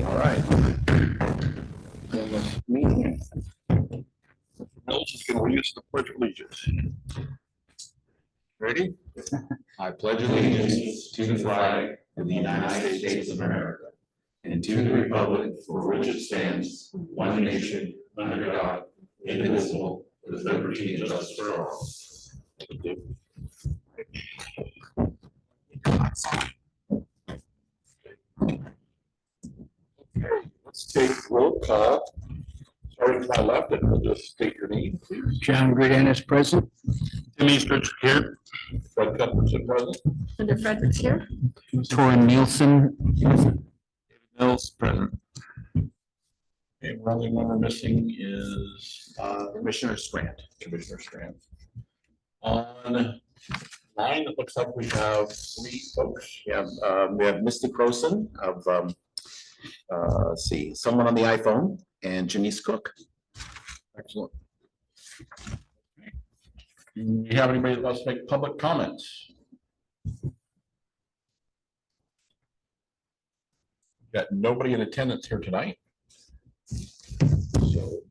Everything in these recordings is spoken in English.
All right. Meeting. Mills is going to lead us to the Pledge of Allegiance. Ready? I pledge allegiance to the flag of the United States of America and to the republic for which it stands, one nation, under God, indivisible, with liberty and justice for all. Let's take roll call. Starting to my left, and we'll just state your name, please. John Gridden present. Denise Richard here. Fred Cuthbertson present. Linda Fredericks here. Torrin Nielsen. David Mills present. Okay, the only one we're missing is Commissioner Strand. Commissioner Strand. On 9, it looks like we have 3 folks. We have Misty Croson of, let's see, someone on the iPhone, and Janice Cook. Excellent. Do you have anybody that wants to make public comments? Got nobody in attendance here tonight. So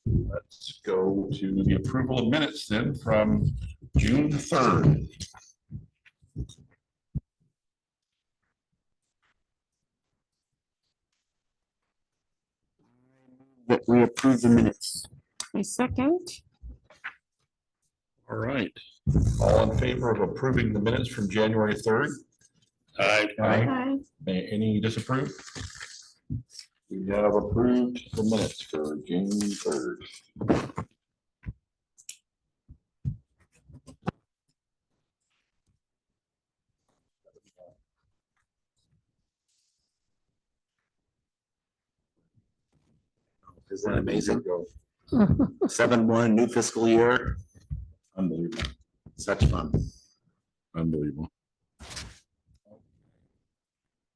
let's go to the approval of minutes then from June 3rd. That we approve the minutes. My second. All right. All in favor of approving the minutes from January 3rd? Aye. Aye. Any disapprove? We have approved the minutes for June 3rd. Isn't that amazing? 7-1 new fiscal year. Unbelievable. Such fun. Unbelievable.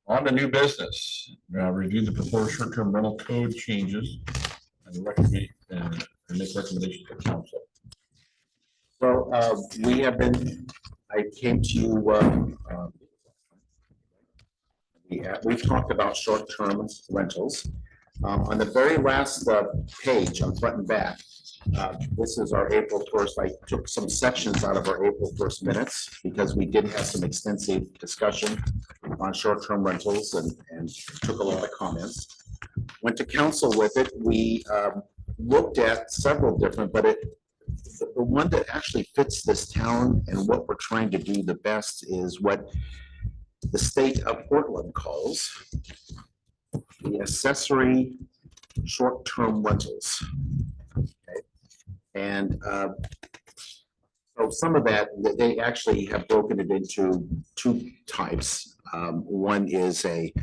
On to new business. Review the proposed short-term rental code changes and recommend and make recommendations to council. So we have been, I came to you, we've talked about short-term rentals. On the very last page on front and back, this is our April 1st. I took some sections out of our April 1st minutes because we did have some extensive discussion on short-term rentals and took a lot of comments. Went to council with it. We looked at several different, but the one that actually fits this town and what we're trying to do the best is what the state of Portland calls the accessory short-term rentals. Okay. And so some of that, they actually have broken it into 2 types. One is they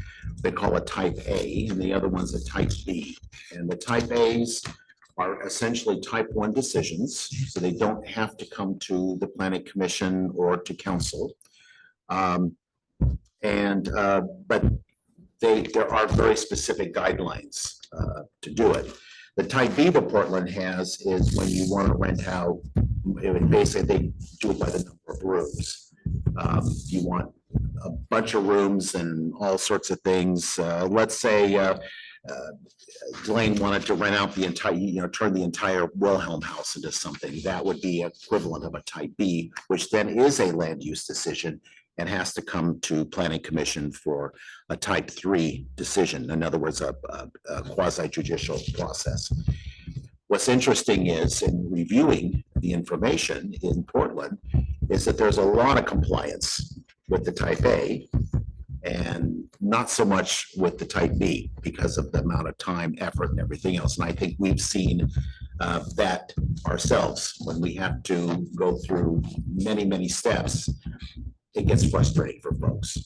call it type A, and the other one's a type B. And the type A's are essentially type 1 decisions, so they don't have to come to the planning commission or to council. But there are very specific guidelines to do it. The type B that Portland has is when you want to rent out, basically they do it by the number of rooms. You want a bunch of rooms and all sorts of things. Let's say Delane wanted to rent out the entire, turn the entire Wilhelm house into something. That would be equivalent of a type B, which then is a land use decision and has to come to planning commission for a type 3 decision. In other words, a quasi judicial process. What's interesting is in reviewing the information in Portland is that there's a lot of compliance with the type A and not so much with the type B because of the amount of time, effort, and everything else. And I think we've seen that ourselves when we have to go through many, many steps. It gets frustrating for folks.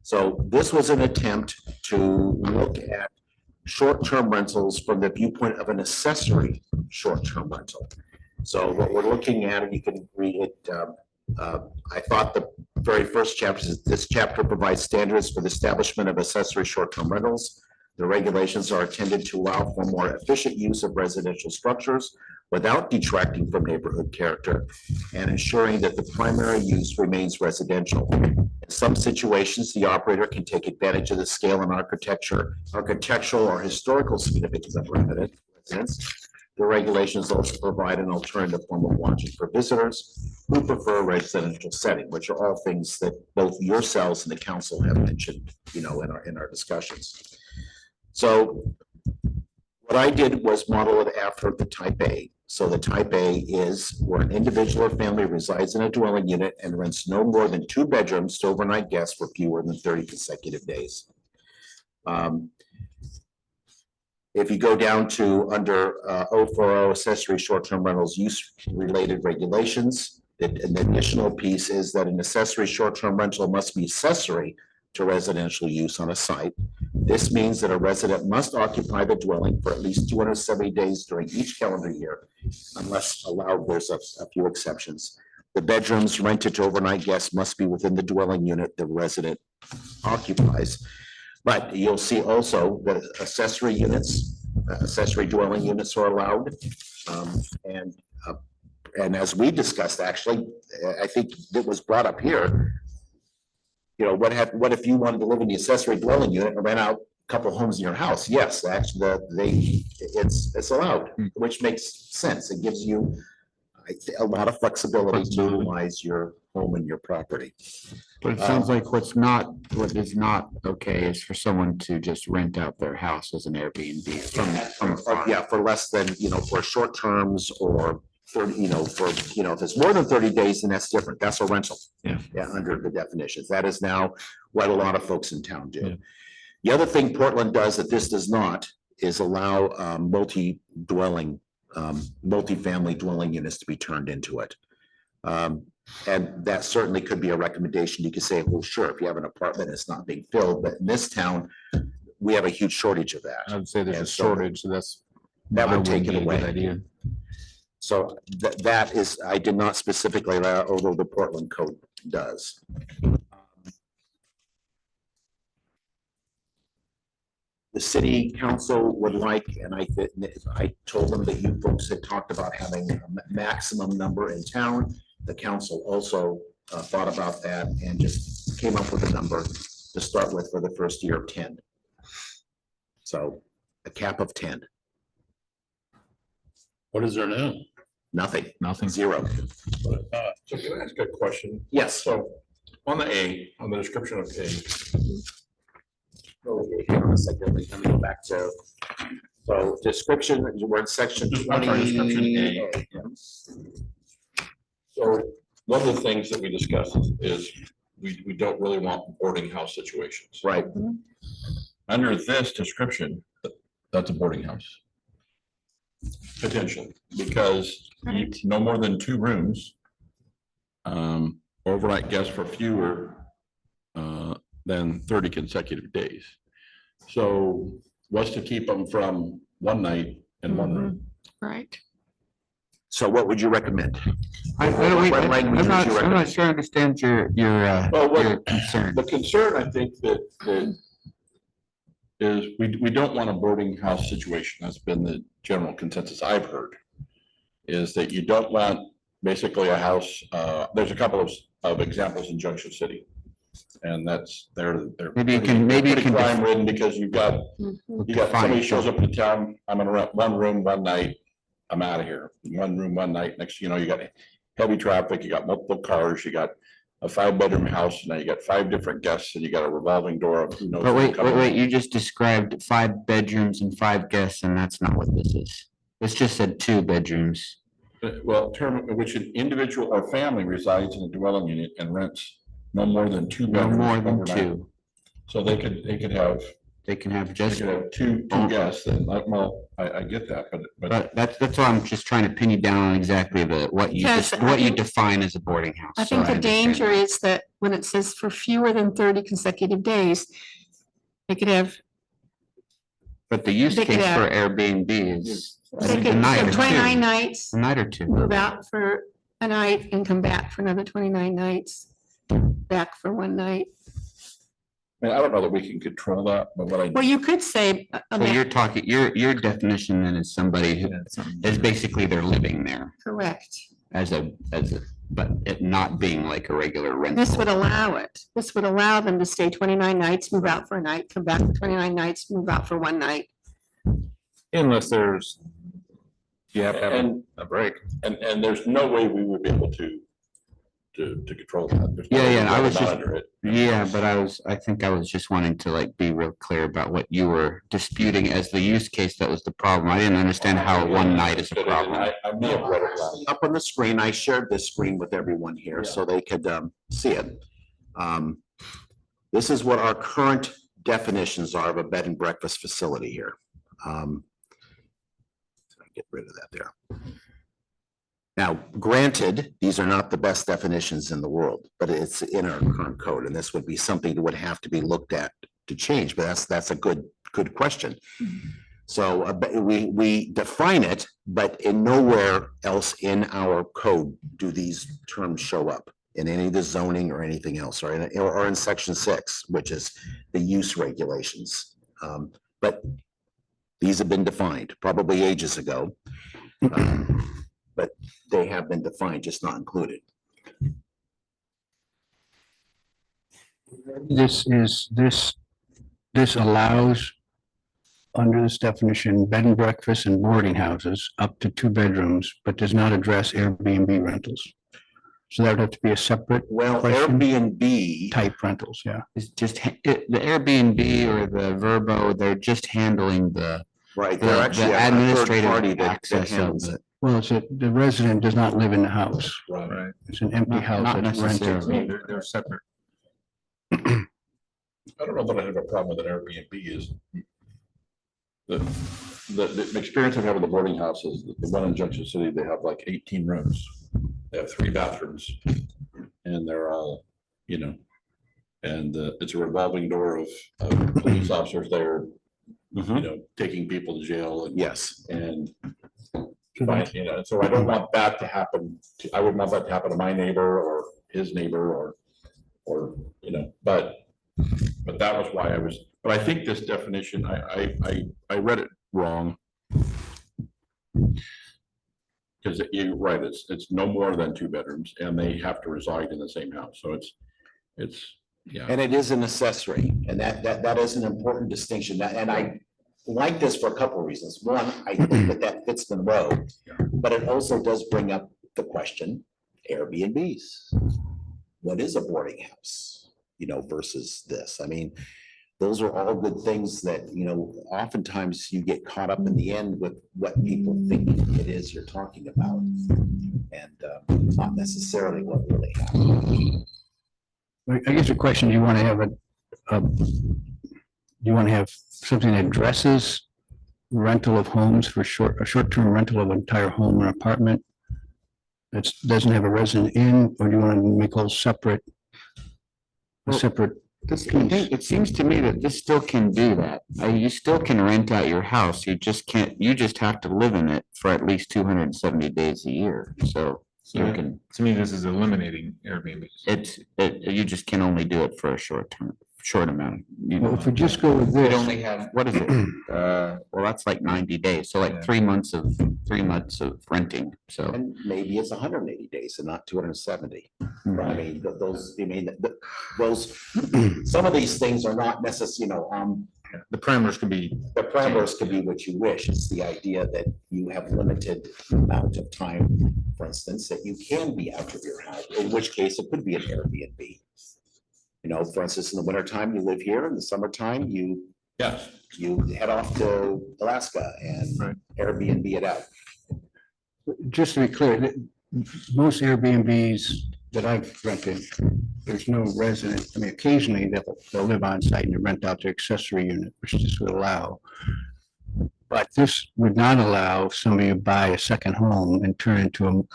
So this was an attempt to look at short-term rentals from the viewpoint of an accessory short-term rental. So what we're looking at, you can read it. I thought the very first chapter is this chapter provides standards for the establishment of accessory short-term rentals. The regulations are intended to allow for more efficient use of residential structures without detracting from neighborhood character and ensuring that the primary use remains residential. some situations, the operator can take advantage of the scale and architectural or historical significance of residence. The regulations also provide an alternative form of lodging for visitors who prefer a residential setting, which are all things that both yourselves and the council have mentioned, in our discussions. So what I did was model it after the type A. So the type A is where an individual or family resides in a dwelling unit and rents no more than 2 bedrooms to overnight guests for fewer than 30 consecutive days. If you go down to under 040 accessory short-term rentals use related regulations, an additional piece is that an accessory short-term rental must be accessory to residential use on a site. This means that a resident must occupy the dwelling for at least 270 days during each calendar year, unless allowed, there's a few exceptions. The bedrooms rented to overnight guests must be within the dwelling unit the resident occupies. But you'll see also that accessory dwelling units are allowed. And as we discussed, actually, I think it was brought up here, what if you wanted to live in the accessory dwelling unit and rent out a couple homes in your house? Yes, actually, it's allowed, which makes sense. It gives you a lot of flexibility to utilize your home and your property. But it sounds like what is not okay is for someone to just rent out their house as an Airbnb from a farm. Yeah, for less than, for short terms or 30, if it's more than 30 days, then that's different. That's a rental. Yeah. Yeah, under the definitions. That is now what a lot of folks in town do. Yeah. The other thing Portland does that this does not is allow multi-family dwelling units to be turned into it. And that certainly could be a recommendation. You could say, well, sure, if you have an apartment, it's not being filled, but in this town, we have a huge shortage of that. I would say there's And a so shortage, so that would take be it a good away. idea. So that is, I did not specifically, although the Portland code does. The city council would like, and I told them that you folks had talked about having a maximum number in town. The council also thought about that and just came up with a number to start with for the first year of 10. So a cap of 10, What is there now? nothing, Nothing. 0. So can I ask a question? Yes. So on the A, on the description of A, Hang on a second, let me go back to, so description, we're in section I'm sorry, description 20. A. So one of the things that we discussed is we don't really want boarding house situations. Right, Under this description, that's a boarding house. Potentially, because no more than 2 rooms. Overnight guests for fewer than 30 consecutive days. So what's to keep them from one night in one room? Right. so what would you recommend? I'm What language would you not recommend? sure I understand your Well, concern. The concern, I think, that is we don't want a boarding house situation. That's been the general consensus I've heard. Is that you don't want basically a house, there's a couple of examples in Junction City. And that's, they're. Maybe you can- maybe you pretty can def- crime ridden because you got somebody shows up in town, I'm gonna rent 1 room, 1 night, I'm out of here. 1 room, 1 night, next, you got heavy traffic, you got multiple cars, you got a 5-bedroom house, now you got 5 different guests, and you got a revolving door of who knows. But who's wait, coming. you just described 5 bedrooms and 5 guests, and that's not what this is. This just said 2 bedrooms. Well, term in which an individual or family resides in a dwelling unit and rents no more than 2 No bedrooms. more than overnight. 2. So they could have, They can have they just, could have two guests, and like, well, I get that, but but that's why I'm just trying to pin you down on exactly what you Yes, I what you think- define as a boarding house. I so think the understand. danger is that when it says for fewer than 30 consecutive days, they could have, But the use they could case for have- Airbnb is I they think a could night have or 29 2. nights, A night or 2. move out for a night and come back for another 29 nights, back for 1 night. I mean, I don't know that we can control that, but what I. Well, you could say, So you're talking, your definition then is somebody who is basically they're living there correct. as a but it not being like a regular rental. This would allow it. This would allow them to stay 29 nights, move out for a night, come back for 29 nights, move out for one night. Unless there's, you have to have And, a break. and there's no way we would be able to control that. There's no Yeah, way yeah, we'd I be able was to just- monitor it. Yeah, but I think I was just wanting to like be real clear about what you were disputing as the use case that was the problem. I didn't understand how one night is a problem. I may have read it wrong. Up on the screen, I shared this screen with everyone here so they could see it. This is what our current definitions are of a bed and breakfast facility here. Get rid of that there. Now, granted, these are not the best definitions in the world, but it's in our current code, and this would be something that would have to be looked at to change, but that's a good question. So but we define it, but in nowhere else in our code do these terms show up in any of the zoning or anything else, or in section 6, which is the use regulations. But these have been defined probably ages ago. But they have been defined, just not included. This allows, under this definition, bed and breakfast and boarding houses up to 2 bedrooms, but does not address Airbnb rentals. So that would have to be a separate Well, Question? Airbnb, type rentals, yeah. It's just the Airbnb or the Verbo, they're just handling the right, the they're actually a third administrative party that access of handles the- it. Well, the resident does not live in the house. Right. It's an empty Not- house not that's rented. necessarily. They're separate. I don't know that I have a problem with an Airbnb is the experience I've had with the boarding houses, the one in Junction City, they have like 18 rooms. They have 3 bathrooms and they're all, and it's a revolving door of police officers there, taking people to jail and, Yes, and so I don't want that to happen. I wouldn't want that to happen to my neighbor or his neighbor or, but that was why but I think this definition, I read it wrong. Because you're right, it's no more than 2 bedrooms and they have to reside in the same house. So yeah. and it is an accessory, and that is an important distinction, and I like this for a couple of reasons. One, I think that fits Monroe, but it also does bring up the question, Airbnbs. What is a boarding house, versus this? I mean, those are all good things that, oftentimes you get caught up in the end with what people think it is you're talking about. And not necessarily what really happened. I guess the question, do you want to have something that addresses rental of homes for a short-term rental of an entire home or apartment that doesn't have a resident in, or do you want to make a separate? It seems to me that this still can do that. You still can rent out your house. You just have to live in it for at least 270 days a year. So you can, To me, this is eliminating Airbnbs. you just can only do it for a short amount. Well, if we just go with We'd this, only have, what is it? Well, that's like 90 days. So like Yeah. 3 months of renting. So And maybe it's 180 days and not 270. I mean, those, some of these things are not necessarily, The parameters can be, the parameters can be what you wish. It's the idea that you have limited amount of time, for instance, that you can be out of your house, in which case it could be an Airbnb. For instance, in the wintertime, you live here, in the summertime, Yes. you head off to Alaska and Right. Airbnb it out. just to be clear, most Airbnbs that I've rented, there's no resident. I mean, occasionally they'll live on site and they rent out their accessory unit, which this would allow. But this would not allow somebody to buy a second home and turn into an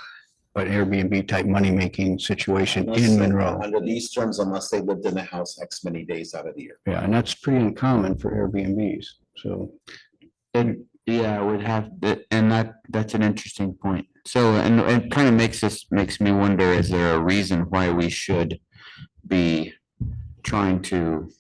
Airbnb type money-making situation in Monroe. Under these terms, unless they lived in the house X many days out of the year. Yeah, and that's pretty uncommon for Airbnbs, so. then, yeah, would have, and that's an interesting point. So, and it kind of makes me wonder, is there a reason why we should be trying to,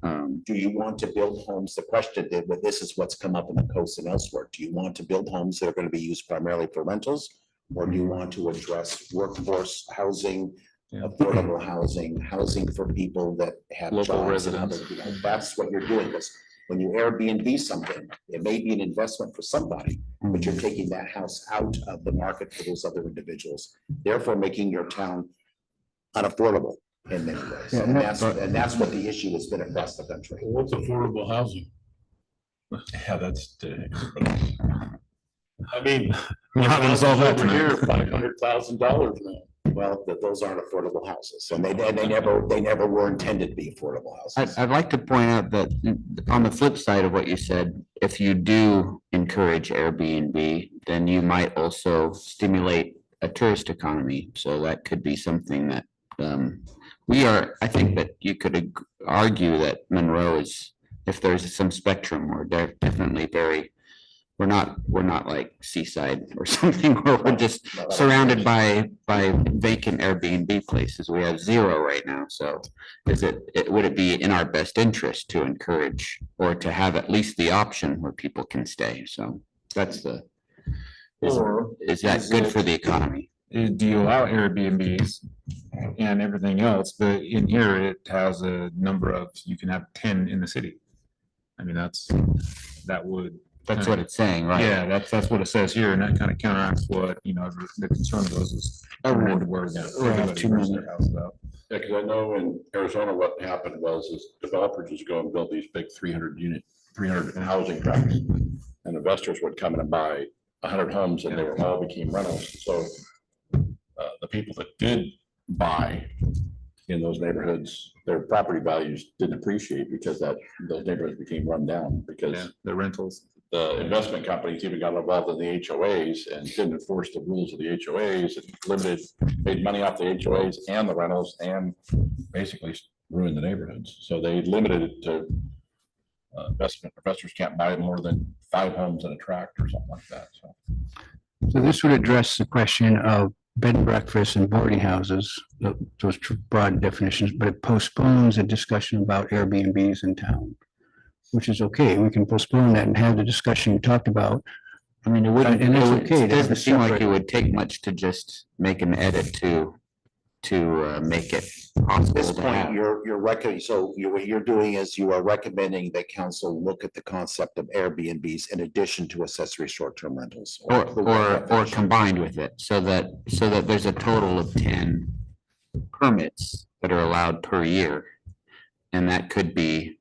Do you want to build homes? The question, this is what's come up in the coast and elsewhere. Do you want to build homes that are going to be used primarily for rentals? Or do you want to address workforce housing, Yeah. affordable housing, housing for people that have Local jobs and other, residents. that's what you're doing. Because when you Airbnb something, it may be an investment for somebody, but you're taking that house out of the market for those other individuals, therefore making your town unaffordable in many ways. Yeah, And that's what the issue has been across the country. What's affordable housing? Yeah, that's. I mean. We're not gonna solve that Over here, tonight. $500,000 now. Well, those aren't affordable houses, and they never were intended to be affordable houses. I'd like to point out that on the flip side of what you said, if you do encourage Airbnb, then you might also stimulate a tourist economy. So that could be something that I think that you could argue that Monroe is, if there's some spectrum, we're definitely we're not like Seaside or something where we're just surrounded by vacant Airbnb places. We have 0 right now. So would it be in our best interest to encourage or to have at least the option where people can stay? So that's Or is that good for the economy? do you allow Airbnbs and everything else, but in here it has a number of, you can have 10 in the city. I mean, that's What it's saying, right? Yeah, that's what it says here, and that kind of counteracts what, the concern was is. Everyone- where have too many. their house out. Yeah, because I know in Arizona, what happened is developers just go and build these big 300 housing tracts. And investors would come in and buy 100 homes and they were all became rentals. So the people that did buy in those neighborhoods, their property values didn't appreciate because those neighborhoods became run down Yeah, because the rentals. the investment companies even got involved in the HOAs and didn't enforce the rules of the HOAs and made money off the HOAs and the rentals and basically ruined the neighborhoods. So they limited it to investors can't buy more than 5 homes in a tract or something like that. So this would address the question of bed and breakfast and boarding houses, those broad definitions, but it postpones a discussion about Airbnbs in town, which is okay. We can postpone that and have the discussion you talked about. I mean, it wouldn't, And it's it okay to have doesn't a seem like separate- it would take much to just make an edit to make it possible At this to point, have. what you're doing is you are recommending that council look at the concept of Airbnbs in addition to accessory short-term rentals. include that Or definition. combined with it, so that there's a total of 10 permits that are allowed per year. And that could be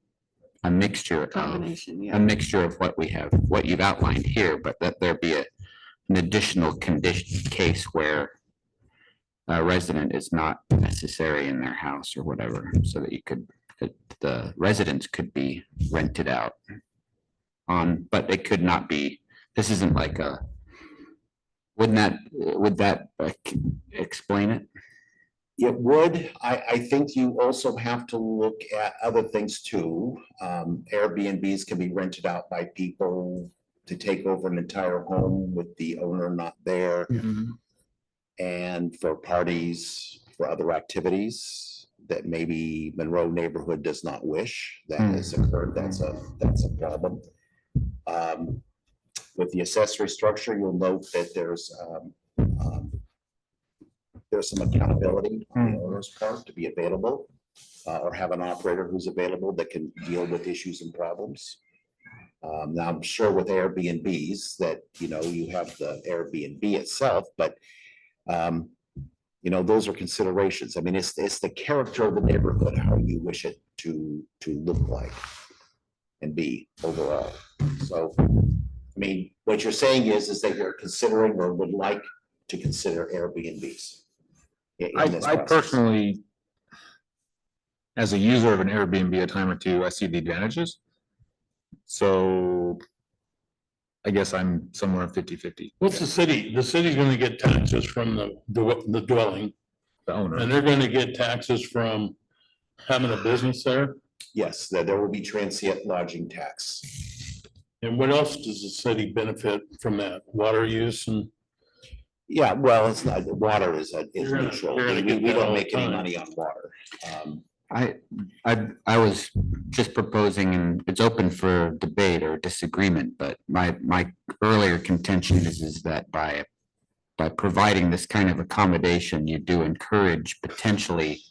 a mixture of Combination, a yeah. mixture of what we have, what you've outlined here, but that there be an additional condition case where a resident is not necessary in their house or whatever, so that the residents could be rented out but it could not be, this isn't like would that explain it? It would. I think you also have to look at other things too. Airbnbs can be rented out by people to take over an entire home with the owner not there. And for parties, for other activities that maybe Monroe neighborhood does not wish that has occurred. That's a problem. With the accessory structure, you'll note that there's some accountability on the owner's part to be available or have an operator who's available that can deal with issues and problems. Now, I'm sure with Airbnbs that, you have the Airbnb itself, but those are considerations. I mean, it's the character of the neighborhood, how you wish it to look like and be overall. So, I mean, what you're saying is that you're considering or would like to consider Airbnbs. in this I process. personally, as a user of an Airbnb a time or two, I see the advantages. So I guess I'm somewhere 50-50, What's the city? The city's gonna get taxes from the dwelling, the owner. and they're gonna get taxes from having a business there. Yes, there will be transient lodging tax. And what else does the city benefit from that? Water use and, Yeah, well, it's not, water is You're gonna- neutral. you're gonna We get we that all don't the make any time. money on water. I was just proposing, and it's open for debate or disagreement, but my earlier contention is that by by providing this kind of accommodation, you do encourage potentially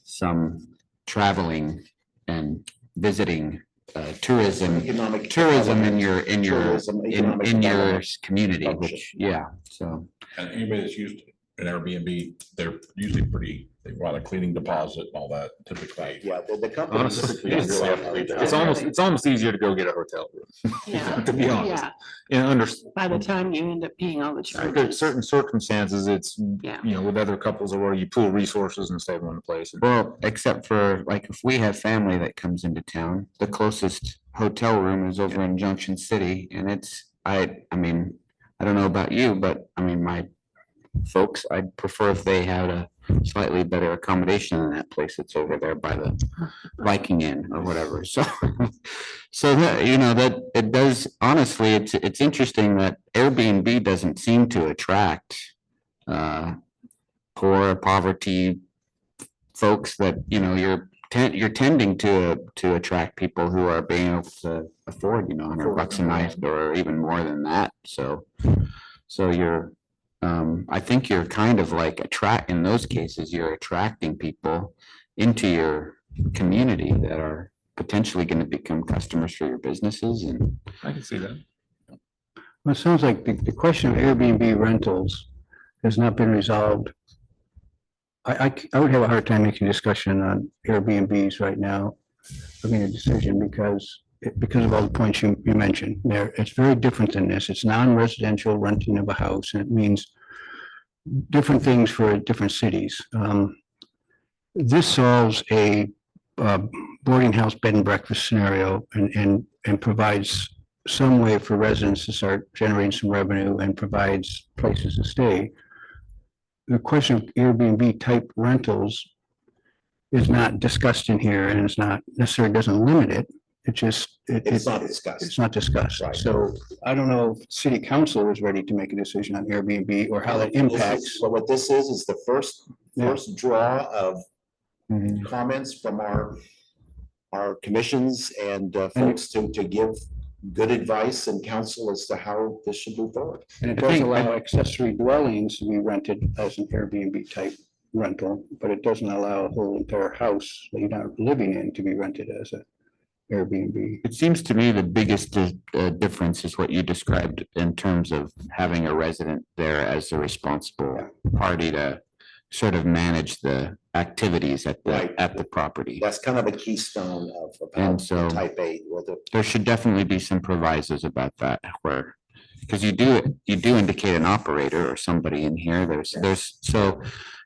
some traveling and visiting tourism in your Tourism, economic in your development community, function. which, yeah, so. And anybody that's used an Airbnb, they're usually they want a cleaning deposit and all that typically. Yeah, the company. Honestly, It's it's almost easier to go get a hotel room, Yeah. to be honest. Yeah, And under by the time you end up paying all the under charges. certain circumstances, it's, Yeah. you know, with other couples or where you pool resources and save one place. Well, except for like if we have family that comes into town, the closest hotel room is over in Junction City and I mean, I don't know about you, but I mean, my folks, I'd prefer if they had a slightly better accommodation than that place that's over there by the Viking Inn or whatever. So, so that, you know, that it does, honestly, it's interesting that Airbnb doesn't seem to attract poor, poverty folks that, you know, you're tending to attract people who are being able to afford, you know, $100 a night or even more than that. So you're, I think you're kind of like in those cases, you're attracting people into your community that are potentially going to become customers for your businesses and. I can see that. Well, it sounds like the question of Airbnb rentals has not been resolved. I would have a hard time making a discussion on Airbnbs right now, making a decision because of all the points you mentioned there. It's very different than this. It's non-residential renting of a house, and it means different things for different cities. This solves a boarding house bed and breakfast scenario and provides some way for residents to start generating some revenue and provides places to stay. The question of Airbnb type rentals is not discussed in here, and it's not necessarily doesn't limit it. It just, It's not discussed. it's not discussed. Right. So I don't know if city council is ready to make a decision on Airbnb or how that impacts. Well, what this is the first draw of Mhm. comments from our commissions and folks to give good advice and counsel as to how this should move forward. And it I does think- allow accessory dwellings to be rented as an Airbnb type rental, but it doesn't allow a whole entire house that you're not living in to be rented as a Airbnb. It seems to me the biggest difference is what you described in terms of having a resident there as a responsible party to sort of manage the activities at Right. the property. That's kind of a keystone of And how so- type A, or the There should definitely be some provisos about that where, because you do indicate an operator or somebody in here. So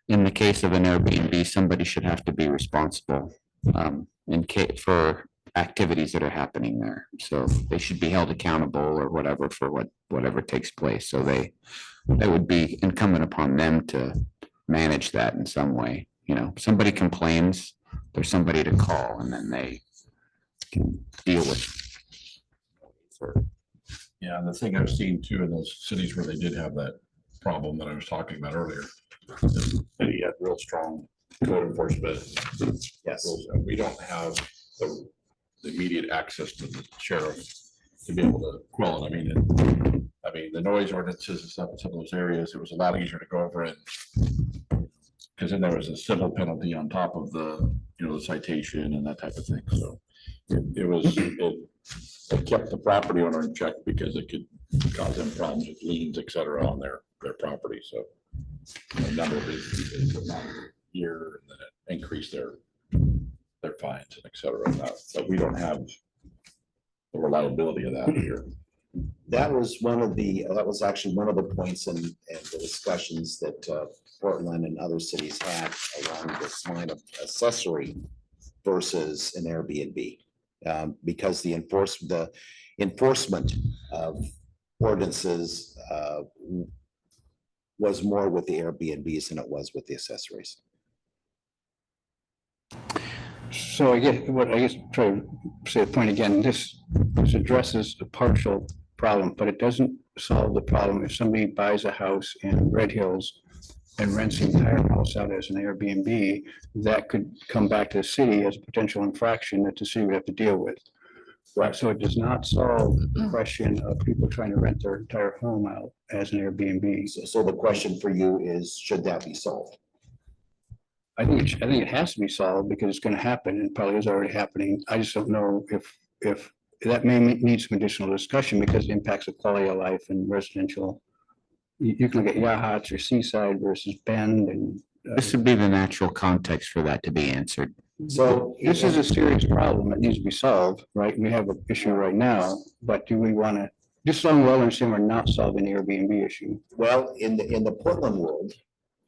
in the case of an Airbnb, somebody should have to be responsible for activities that are happening there. So they should be held accountable or whatever for whatever takes place. So that would be incumbent upon them to manage that in some way. You know, somebody complains, there's somebody to call and then they can deal with. Yeah, and the thing I've seen too in those cities where they did have that problem that I was talking about earlier. is that he had real strong code enforcement. yes. We don't have the immediate access to the sheriff to be able to quell it. I mean, the noise ordinances and stuff in some of those areas, it was a lot easier to go over it. Because then there was a civil penalty on top of the citation and that type of thing. So it kept the property owner in check because it could cause them problems with liens, et cetera, on their property. So a number of businesses amount of year and then it increased their fines and et cetera. But we don't have the reliability of that here. That was actually one of the points in the discussions that Portland and other cities had along this line of accessory versus an Airbnb. Because the enforcement of ordinances was more with the Airbnbs than it was with the accessories. So I guess try to say the point again, this addresses a partial problem, but it doesn't solve the problem. If somebody buys a house in Red Hills and rents the entire house out as an Airbnb, that could come back to the city as a potential infraction that the city would have to deal with. Right, so it does not solve the question of people trying to rent their entire home out as an Airbnb. So the question for you is, should that be solved? I think it has to be solved because it's gonna happen and probably is already happening. I just don't know if that may need some additional discussion because it impacts the quality of life and residential. You can look at Yachts or Seaside versus Bend and. This would be the natural context for that to be answered. So This is a serious problem that needs to be solved, right? We have an issue right now, but do we want to, just so I'm well understand, we're not solving the Airbnb issue. Well, in the Portland world,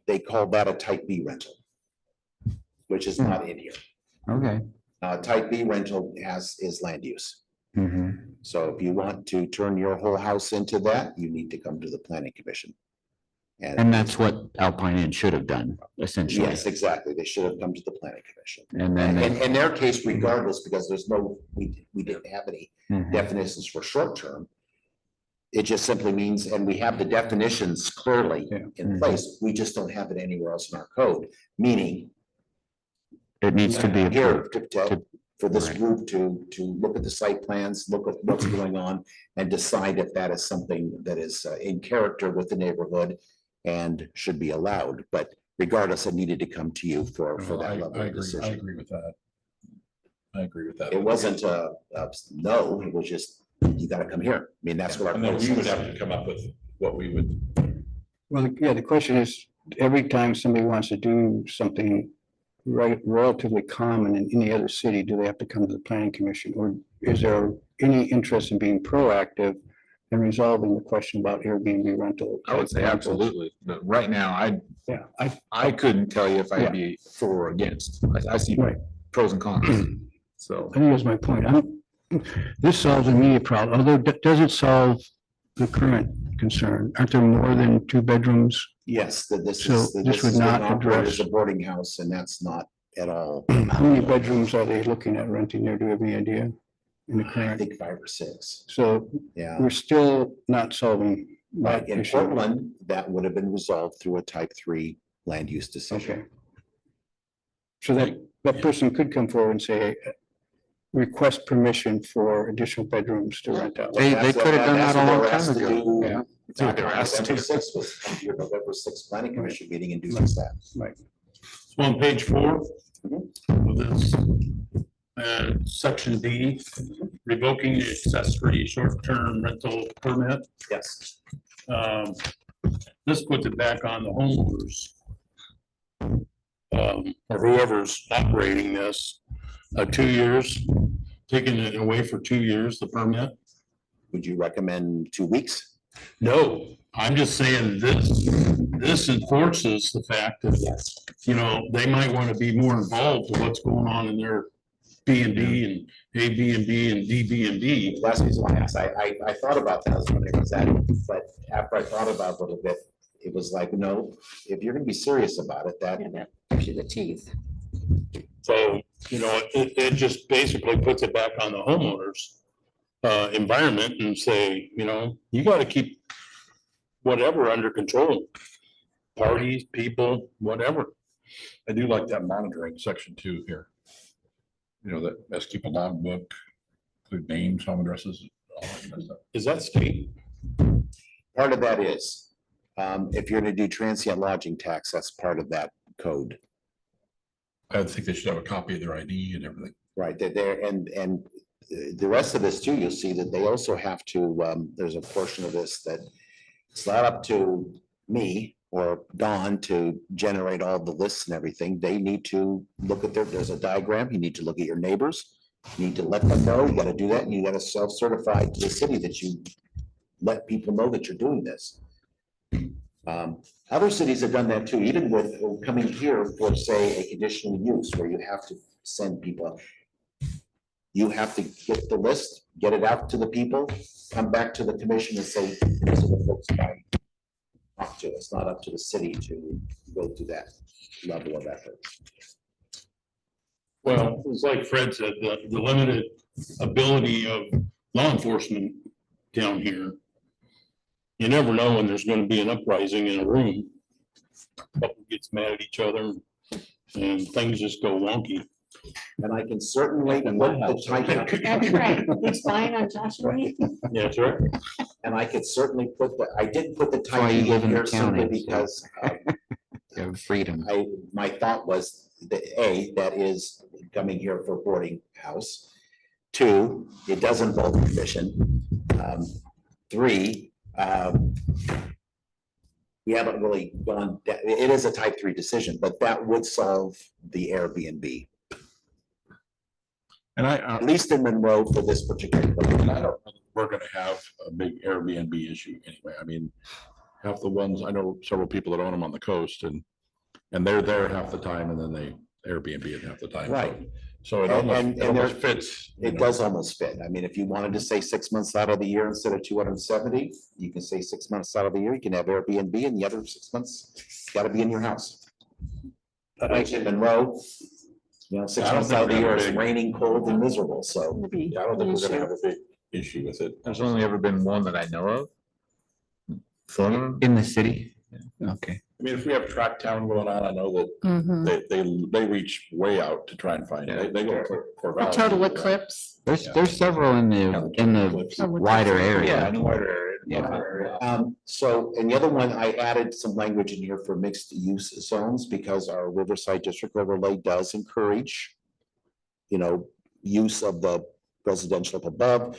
they call that a type B rental, which is not in here. Okay. Type B rental is land use. Mhm. So if you want to turn your whole house into that, you need to come to the planning commission. And that's what Alpine Inn should have done, essentially. Yes, exactly. They should have come to the planning commission. And then, And in their case, regardless, because there's no, we didn't have any Mhm. definitions for short term. It just simply means, and we have the definitions clearly Yeah. in place. We just don't have it anywhere else in our code, meaning it needs to be here approved. for this Right. group to look at the site plans, look at what's going on and decide if that is something that is in character with the neighborhood and should be allowed. But regardless, it needed to come to you for that level of decision. agree with that. I agree with that. It wasn't no, it was just, you gotta come here. I mean, that's what our. And then code we would says. have to come up with what we would, Well, yeah, the question is, every time somebody wants to do something relatively common in any other city, do they have to come to the planning commission? Or is there any interest in being proactive and resolving the question about Airbnb rental? I would say absolutely, but right now, Yeah, I couldn't tell you if Yeah. I'd be for or against. I see Right. pros and cons, so. I think that's my point. This solves an immediate problem, although it doesn't solve the current concern. Aren't there more than 2 bedrooms? Yes, that this So is. this would is not being operated address- As a boarding house, and that's not at all, How many bedrooms are they looking at renting there? Do you have any idea? In the I current, think 5 or 6. so Yeah. we're still not solving But that in issue. Portland, that would have been resolved through a type 3 land use decision. Okay. So that person could come forward and say, request permission for additional bedrooms to rent out. They That's could have done that's that a what they long were time asked to ago. do Yeah. That's what they were asked to November do. 6th was come to your November 6th planning commission meeting and do just that. So on page 4 of this, section D, revoking the accessory short-term rental permit. Yes. This puts it back on the homeowners. Or whoever's operating this, 2 years, taking it away for 2 years, the permit. Would you recommend 2 weeks? No, I'm just saying this enforces the fact that, you know, they might want to be more involved with what's going on in their B and B and A B and B and D B and D. Last reason why I asked, I thought about that, I was wondering, was that, but after I thought about it a little bit, it was like, no, if you're gonna be serious about it, that, Gives you the teeth. So, you know, it just basically puts it back on the homeowners environment and say, you know, you got to keep whatever under control. Parties, people, whatever. I do like that monitoring section 2 here. You know, that let's keep a logbook, include names, home addresses, all that kind of stuff. Is that state? part of that is, if you're gonna do transient lodging tax, that's part of that code. I would think they should have a copy of their ID and everything. Right, they're there, and the rest of this too, you'll see that they also have to, there's a portion of this that it's not up to me or Don to generate all the lists and everything. They need to look at there's a diagram, you need to look at your neighbors. You need to let them know, you gotta do that, and you gotta self-certify to the city that you let people know that you're doing this. Other cities have done that too, even with coming here for, say, a conditional use where you have to send people. You have to get the list, get it out to the people, come back to the commission and say, these are the folks I talk to. It's not up to the city to go through that level of effort. Well, it's like Fred said, the limited ability of law enforcement down here. You never know when there's gonna be an uprising in a room. Couple gets mad at each other and things just go wonky. And I can certainly put the type, That's right. He's buying on Joshua. Yeah, that's right. and I could certainly put the, I did put the why type you in live in the here simply county, so- because You have freedom. my thought was that A, that is coming here for boarding house. Two, it does involve commission. Three, we haven't really gone, it is a type 3 decision, but that would solve the Airbnb, And at least in Monroe for this particular. and I don't, think we're gonna have a big Airbnb issue anyway. I mean, half the ones, I know several people that own them on the coast and they're there half the time and then they Airbnb it half the time. Right. So it And- almost, and it almost there- fits. you It know. does almost fit. I mean, if you wanted to say 6 months out of the year instead of 270, you can say 6 months out of the year, you can have Airbnb and the other 6 months, gotta be in your house. Like in Monroe, you know, 6 I don't months think out of the we're year gonna it's big- raining, cold and miserable, so. Yeah, I don't think we're gonna have a big issue with it. There's only ever been one that I know of. Florida. In the city? Okay. I mean, if we have track town going on, I know that Mhm. they reach way out to try and find, they go. for A total eclipse. There's several in the wider area. So, and the other one, I added some language in here for mixed use zones because our Riverside District overlay does encourage, you know, use of the residential up above.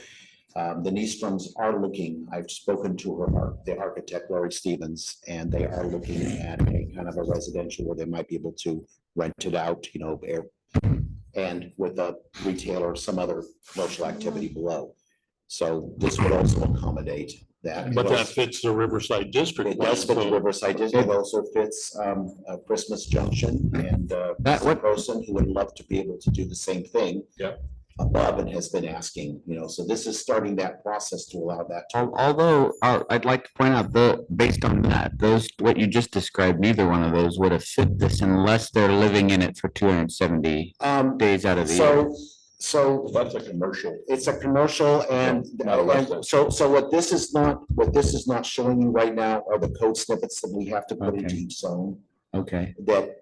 The Niestrums are looking, I've spoken to the architect Laurie Stevens, and they are looking at a kind of a residential where they might be able to rent it out, you know, and with a retail or some other commercial activity below. So this would also accommodate that. But that fits the Riverside District. It does fit the plan, so- Riverside District. It also fits Christmas Junction and That would- person who would love to be able to do the same thing. Yeah. Above and has been asking, you know, so this is starting that process to allow that. to- Although, I'd like to point out, based on that, what you just described, neither one of those would have fit this unless they're living in it for 270 days out of the year. So That's a commercial. it's a commercial and, Not a residential. so what this is not showing you right now are the code snippets that we have to put into Okay. each zone. Okay, That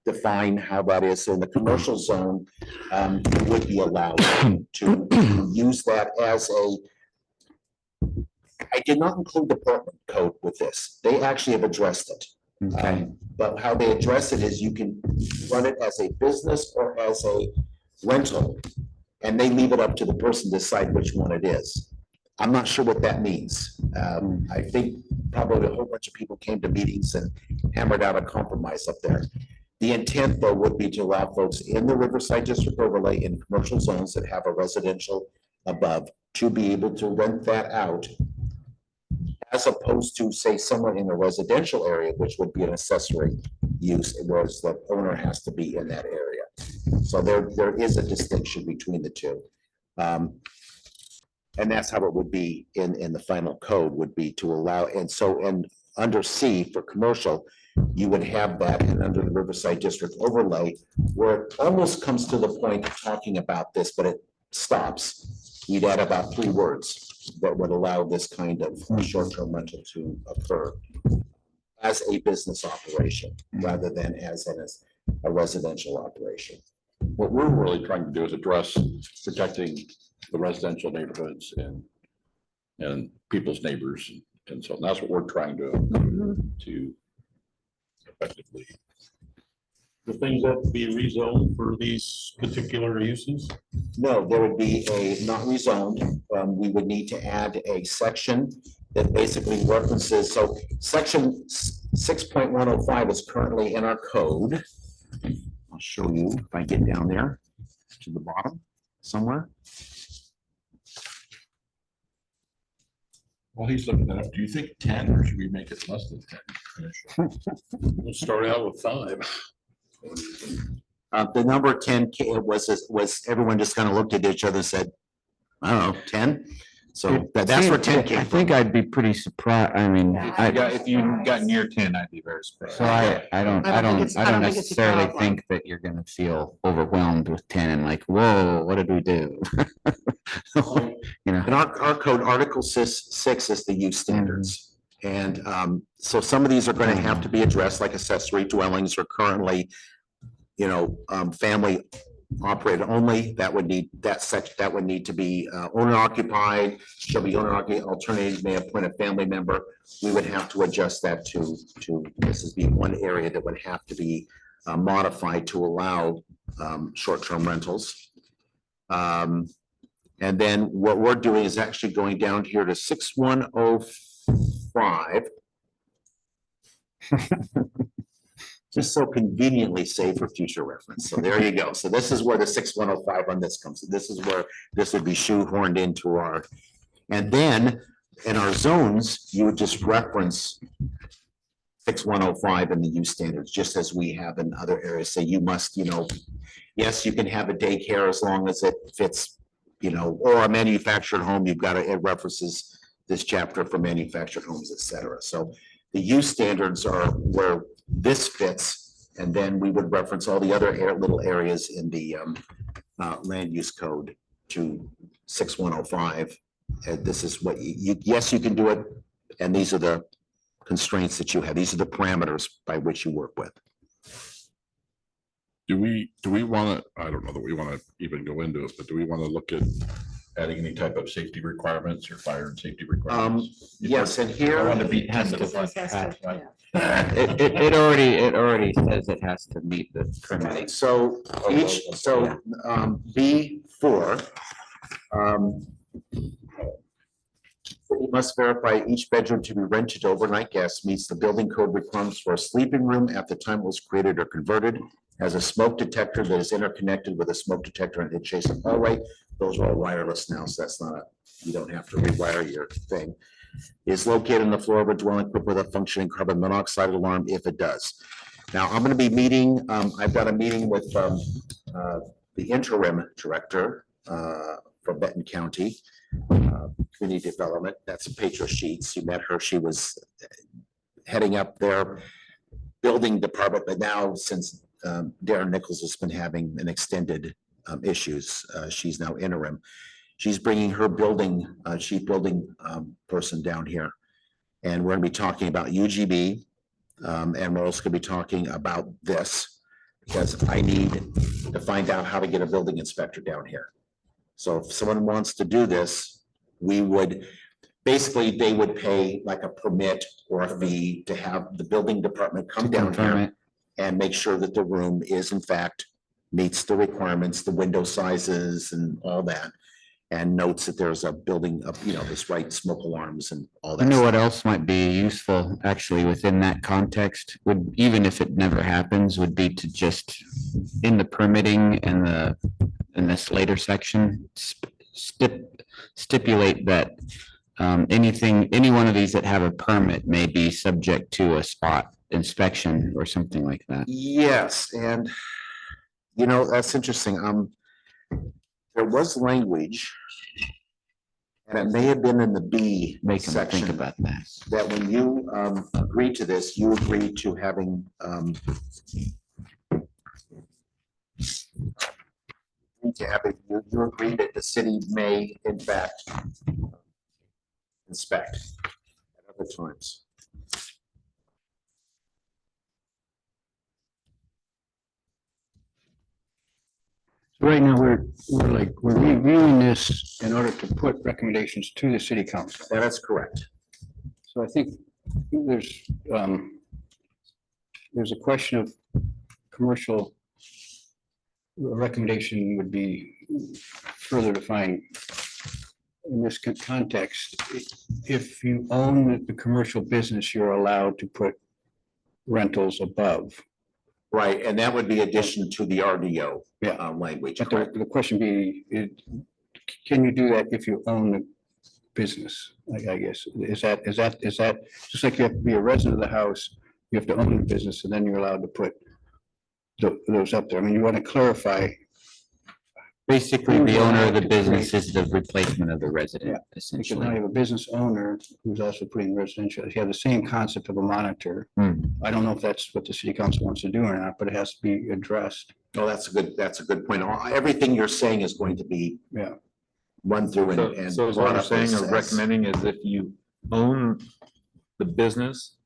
define how that is. So in the commercial zone, you would be allowed to use that as a. I did not include the Portland code with this. They actually have addressed it. okay. But how they address it is you can run it as a business or as a rental. And they leave it up to the person to decide which one it is. I'm not sure what that means. I think probably a whole bunch of people came to meetings and hammered out a compromise up there. The intent, though, would be to allow folks in the Riverside District overlay in commercial zones that have a residential above to be able to rent that out. As opposed to, say, someone in a residential area, which would be an accessory use, whereas the owner has to be in that area. So there is a distinction between the two. And that's how it would be in the final code would be to allow, and under C for commercial, you would have that, and under the Riverside District overlay, where it almost comes to the point of talking about this, but it stops. You'd add about 3 words that would allow this kind of short-term rental to occur as a business operation, rather than as a residential operation. What we're really trying to do is address protecting the residential neighborhoods and people's neighbors. And so that's what we're trying to effectively. The things that to be rezoned for these particular uses. No, there would be a not rezoned, we would need to add a section that basically references, so section 6.105 is currently in our code. I'll show you if I get down there to the bottom somewhere. Well, he's looking at it. Do you think 10 or should we make it less than 10? We'll start out with 5. The number 10 was everyone just kind of looked at each other and said, I don't know, 10? So that's where 10 I came from. think I'd be pretty surprised, I mean, If you got near 10, I'd be very surprised. so I don't I don't think it's a necessarily problem. think that you're gonna feel overwhelmed with 10 and like, whoa, what did we do? You know, In our code, Article 6 is the use standards. And so some of these are going to have to be addressed, like accessory dwellings are currently, you know, family operated only, that would need, that would need to be owner occupied, shall be owner occupied, alternative may appoint a family member. We would have to adjust that to, this is the one area that would have to be modified to allow short-term rentals. And then what we're doing is actually going down here to 6105. Just so conveniently saved for future reference. So there you go. So this is where the 6105 on this comes. This is where this would be shoehorned into our, and then in our zones, you would just reference 6105 in the use standards, just as we have in other areas. Say you must, yes, you can have a daycare as long as it fits, or a manufactured home. You've got it references this chapter for manufactured homes, et cetera. So the use standards are where this fits, and then we would reference all the other little areas in the land use code to 6105. And this is what yes, you can do it. And these are the constraints that you have. These are the parameters by which you work with. Do we want to, I don't know that we want to even go into it, but do we want to look at adding any type of safety requirements or fire and safety requirements? Yes, and here. I want to be Has to- tentative. It already says it has to meet the permitting. So B4. You must verify each bedroom to be rented to overnight guests meets the building code requirements for a sleeping room at the time it was created or converted, has a smoke detector that is interconnected with a smoke detector in the adjacent hallway. Those are all wireless now, so that's not, you don't have to rewire your thing. Is located on the floor of a dwelling equipped with a functioning carbon monoxide alarm if it does. Now, I'm going to be meeting, I've got a meeting with the interim director for Benton County Community Development. That's Petra Sheets. You met her. She was heading up their building department, but now since Darren Nichols has been having an extended issues, she's now interim. She's bringing her chief building person down here. And we're gonna be talking about UGB. And we're also gonna be talking about this, because I need to find out how to get a building inspector down here. So if someone wants to do this, we would, basically, they would pay like a permit or a fee to have the building department come down Confirm here it. and make sure that the room is in fact meets the requirements, the window sizes and all that. And notes that there's a building of, this right smoke alarms and all I that. know stuff. what else might be useful actually within that context would, even if it never happens, would be to just in the permitting and in this later section, stipulate that any one of these that have a permit may be subject to a spot inspection or something like that. Yes, and that's interesting. There was language, and it may have been in the B Make them think section, about that. that when you agree to this, you agree to having you agree that the city may in fact inspect at other times. Right now, we're reviewing this in order to put recommendations to the city council. That is correct. So I think there's a question of commercial recommendation would be further defined in this context. If you own the commercial business, you're allowed to put rentals above. Right, and that would be addition to the RDO Yeah. language. But correct? the question be, can you do that if you own the business? I guess, is that just like you have to be a resident of the house, you have to own the business, and then you're allowed to put those up there. I mean, you want to clarify. Basically, the owner of the business is the replacement of the resident, Because now essentially. you have a business owner who's also putting residential, you have the same concept of a monitor. Hmm. I don't know if that's what the city council wants to do or not, but it has to be addressed. Oh, that's a good point. Everything you're saying is going to be Yeah. run through and. So is what you're saying or recommending is if you own the business,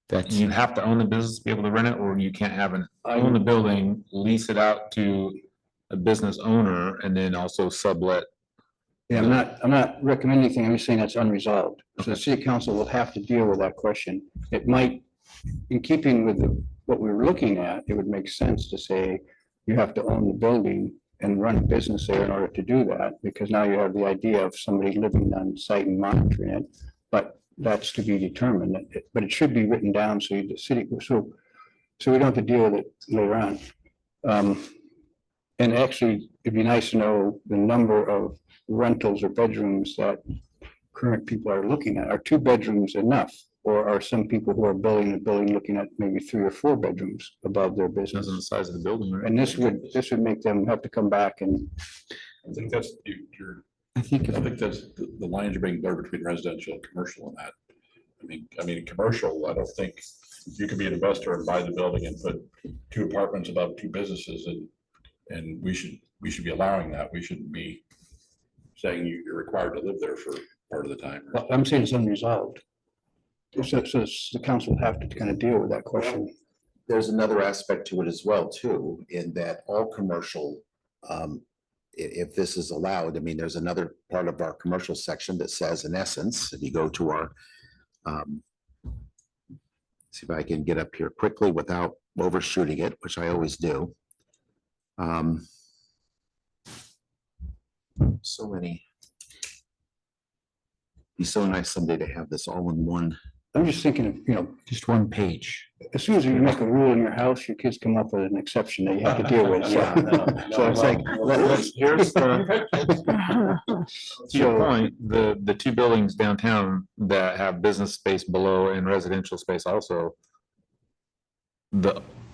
That's, you have to own the business to be able to rent it, or you can't own the building, lease it out to a business owner and then also sublet. Yeah, I'm not recommending anything. I'm just saying that's unresolved. So the city council will have to deal with that question. It might, in keeping with what we were looking at, it would make sense to say you have to own the building and run a business there in order to do that, because now you have the idea of somebody living on site and monitoring it. But that's to be determined, but it should be written down so the city, so we don't have to deal with it later on. And actually, it'd be nice to know the number of rentals or bedrooms that current people are looking at. Are 2 bedrooms enough? Or are some people who are building a building looking at maybe 3 or 4 bedrooms above their Depends on the business? size of the building, right? And this would make them have to come back and, I think that's, you're, I think I think that's, the lines are being blurred between residential and commercial in that. I mean, commercial, I don't think you could be an investor and buy the building and put 2 apartments above 2 businesses and we should be allowing that. We shouldn't be saying you're required to live there for part of the time. well, I'm saying it's unresolved. So the council will have to kind of deal with that question. There's another aspect to it as well, too, in that all commercial, if this is allowed, I mean, there's another part of our commercial section that says, in essence, if you go to our, see if I can get up here quickly without overshooting it, which I always do. So many. Be so nice someday to have this all in one. I'm just thinking of, just one page. as soon as you make a rule in your house, your kids come up with an exception that you have to deal with. So so it's like, Here's the, to your So- point, the 2 buildings downtown that have business space below and residential space also.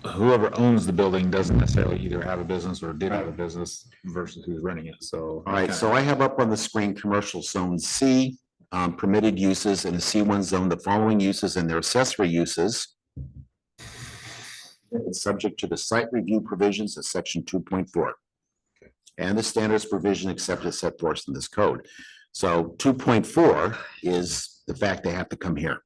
Whoever owns the building doesn't necessarily either have a business or did have a business versus who's running it, so. All right, so I have up on the screen, commercial zone C, permitted uses in a C1 zone, the following uses and their accessory uses. It's subject to the site review provisions of section 2.4. And the standards provision except as set forth in this code. So 2.4 is the fact they have to come here.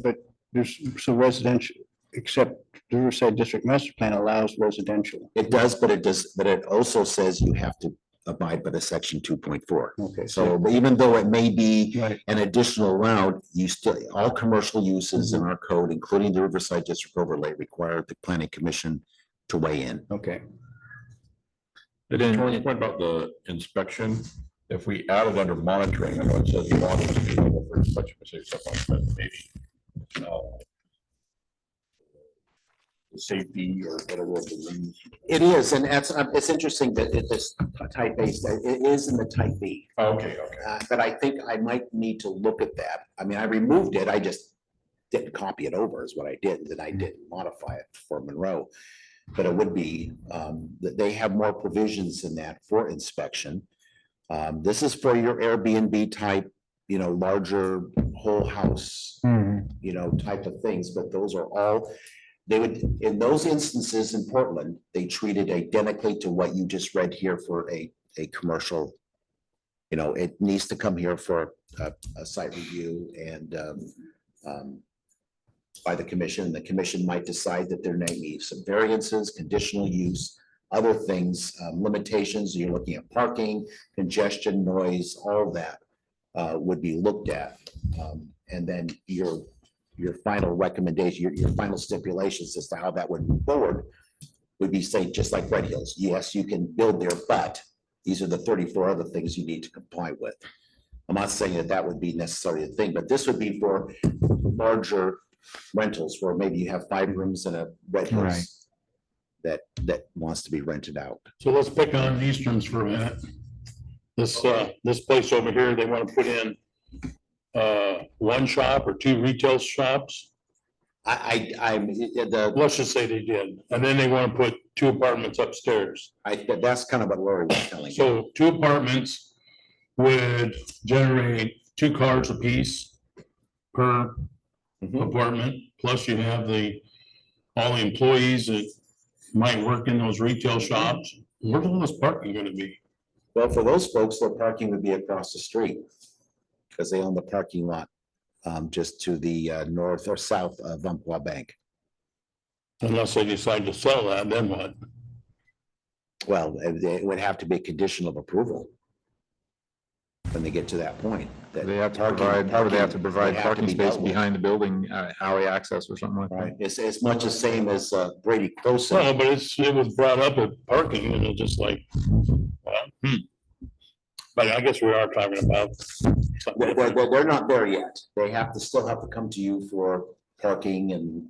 but there's, so residential, except the Riverside District Master Plan allows residential. It does, but it also says you have to abide by the section 2.4. Okay, So even though it may be right, an additional round, you still, all commercial uses in our code, including the Riverside District overlay, require the planning commission to weigh in. okay. But Tony's point about the inspection, if we added under monitoring, I know it says water must be available for inspection, say something like that, maybe. Safety or whatever. It is, and that's, it's interesting that this type A, it is in the type B. Okay, But I think I might need to look at that. I mean, I removed it, I just didn't copy it over is what I did, and I didn't modify it for Monroe. But it would be, that they have more provisions in that for inspection. This is for your Airbnb type, larger whole house, type of things, but those are all, they would, in those instances in Portland, they treated identically to what you just read here for a commercial. It needs to come here for a site review and by the commission. The commission might decide that there may be some variances, conditional use, other things, limitations. You're looking at parking, congestion, noise, all that would be looked at. And then your final recommendation, your final stipulations as to how that would move forward would be saying, just like Red Hills, yes, you can build there, but these are the 34 other things you need to comply with. I'm not saying that that would be necessarily a thing, but this would be for larger rentals where maybe you have 5 rooms in a Red Right. Hills that wants to be rented out. So let's pick on Easterns for a minute. This place over here, they want to put in 1 shop or 2 retail shops. Let's just say they did, and then they want to put 2 apartments upstairs. That's kind of what Lori was telling me. So 2 apartments would generate 2 cars apiece per Mhm. apartment, plus you have all the employees that might work in those retail shops. Where's all this parking gonna be? Well, for those folks, their parking would be across the street because they own the parking lot just to the north or south of Umpqua Bank. Unless they decide to sell that, then what? Well, it would have to be a condition of approval. When they get to that point. that They have to parking- provide, or they have to parking provide would have to parking be space dealt with. behind the building, alley access or something like Right, that. it's much the same as Brady Well, Croson. but it was brought up at parking and it's just like, but I guess we are talking about. something different. They're not there yet. They still have to come to you for parking and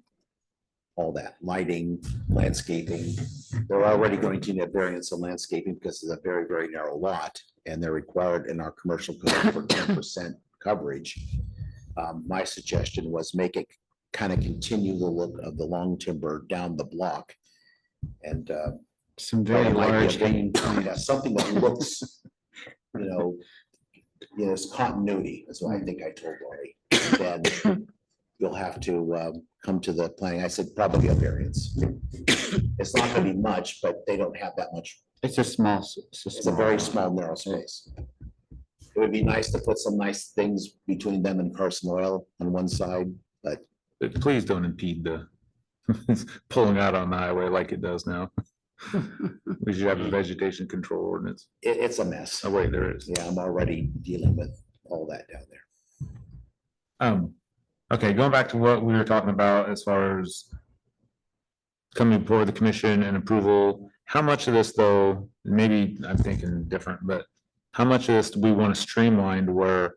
all that, lighting, landscaping. They're already going to need a variance of landscaping because it's a very, very narrow lot and they're required in our commercial code for 10% coverage. My suggestion was make it kind of continue the look of the long timber down the block. And Some very it might be a large big- hanging yeah, plants. something that looks, it's continuity, is what I think I told Laurie. Then you'll have to come to the planning. I said probably a variance. It's not gonna be much, but they don't have that much. It's a small, It's a very small, narrow space. It would be nice to put some nice things between them and Carson Oil on one side, but But please don't impede the pulling out on the highway like it does now. We should have a vegetation control ordinance. it's a mess. Oh, wait, there is. Yeah, I'm already dealing with all that down there. Okay, going back to what we were talking about as far as coming before the commission and approval, how much of this though, maybe I'm thinking different, but how much of this do we want to streamline to where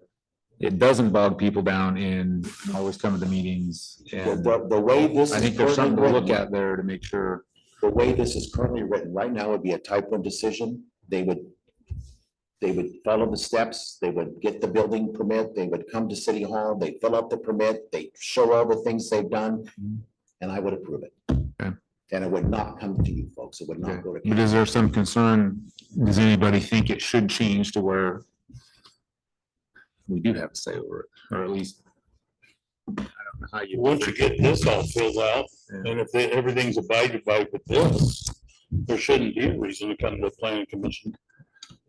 it doesn't bog people down in always come to the meetings? And The way this I is think there's something to currently look written, at there to make sure. the way this is currently written right now would be a type 1 decision. They would follow the steps, they would get the building permit, they would come to City Hall, they fill out the permit, they show all the things they've done, and I would approve it. Okay. And it would not come to you folks, it would not go to. But is there some concern? Does anybody think it should change to where we do have a say over it, or at least? I don't know how you. Once you get this all filled out, and if everything's abided by with this, there shouldn't be a reason to come to the planning commission.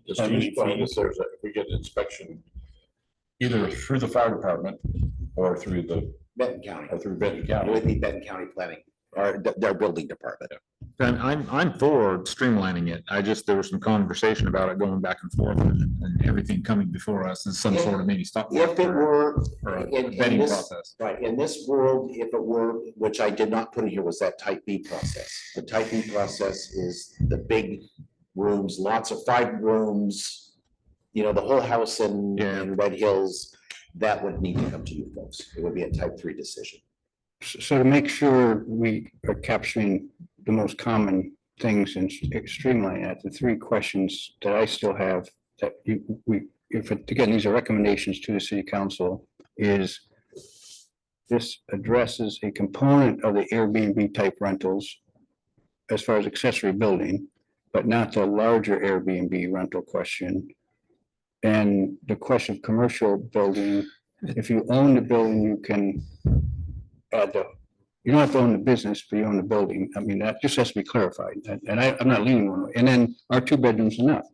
Just to use point, if there's, if we get inspection either through the fire department or through Benton County, Benton it County. would be Benton County Planning, or their building department. I'm for streamlining it. There was some conversation about it going back and forth and everything coming before us is some sort of maybe stop. If it were, Or a in vetting this, process. right, in this world, if it were, which I did not put in here, was that type B process. The type B process is the big rooms, lots of 5 rooms, the whole house in Red Hills, that would need to come to you folks. It would be a type 3 decision. So to make sure we are capturing the most common things and streamline that, the 3 questions that I still have that again, these are recommendations to the city council, is this addresses a component of the Airbnb type rentals as far as accessory building, but not the larger Airbnb rental question. And the question of commercial building, if you own the building, you can add you don't have to own the business, but you own the building. I mean, that just has to be clarified. And I'm not leaning one way. And then are 2 bedrooms enough?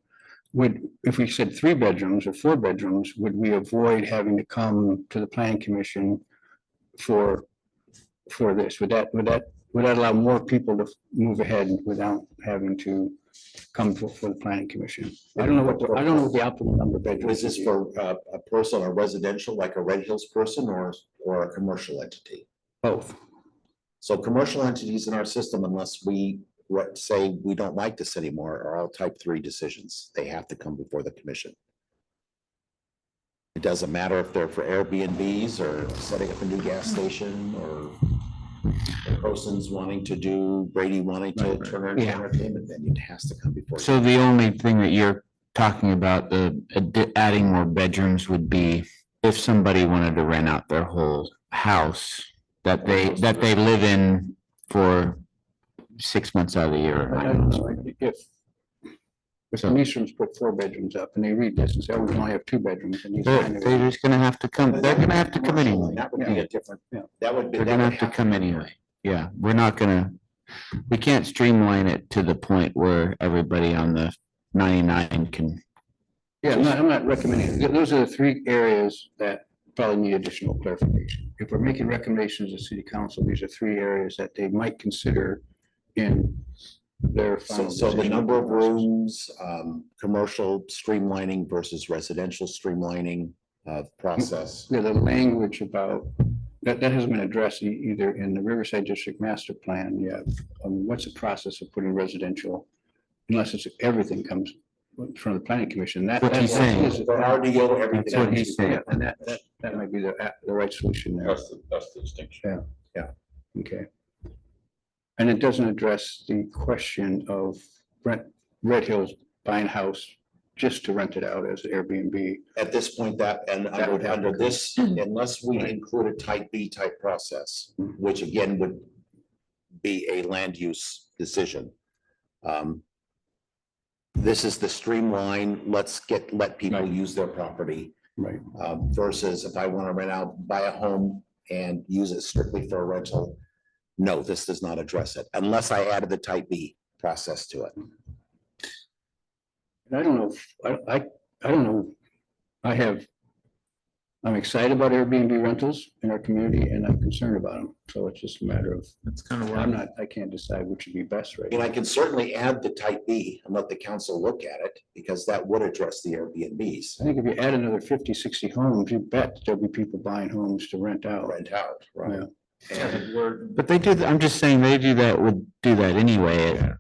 If we said 3 bedrooms or 4 bedrooms, would we avoid having to come to the planning commission for this? Would that allow more people to move ahead without having to come for the planning commission? I don't know what the optimal number of bedrooms. Was this for a person, a residential, like a Red Hills person, or a commercial entity? Both. So commercial entities in our system, unless we say we don't like this anymore, are all type 3 decisions. They have to come before the commission. It doesn't matter if they're for Airbnbs or setting up a new gas station or the person's wanting to do, Brady wanting to turn into Yeah. entertainment venue, it has to come before. So the only thing that you're talking about, adding more bedrooms would be if somebody wanted to rent out their whole house that they live in for 6 months out of the year. I don't know, if the Newsom's put 4 bedrooms up and they read this and say, oh, we can only have 2 bedrooms. And They're just gonna have to come, they're gonna have to come anyway. That would be a different, Yeah. that would be. They're that gonna would have to come anyway. Yeah, we can't streamline it to the point where everybody on the 99 can. Yeah, I'm not recommending, those are the 3 areas that probably need additional clarification. If we're making recommendations to city council, these are three areas that they might consider in their So, final so the decision. number of rooms, commercial streamlining versus residential streamlining process. Yeah, the language about, that hasn't been addressed either in the Riverside District Master Plan yet. What's the process of putting residential, unless it's, everything comes from the planning commission, that. What he's saying. For RDO, everything. That's what he's saying. Yeah, and that might be the right solution there. That's the distinction. Okay. And it doesn't address the question of Red Hills buying a house just to rent it out as Airbnb. At this point, that, and That would under have to this, unless we include a type B type process, which again would be a land use decision. This is the streamline, let people use their property, Right. versus if I want to rent out, buy a home and use it strictly for a rental. No, this does not address it, unless I added the type B process to it. And I don't know, I don't know, I'm excited about Airbnb rentals in our community and I'm concerned about them. So it's just a matter of, That's kind of where I can't decide which would be best right And now. I can certainly add the type B and let the council look at it, because that would address the Airbnbs, I think if you add another 50, 60 homes, you bet there'll be people buying homes to rent out. rent out, right? And But they do, I'm just saying they would do that anyway,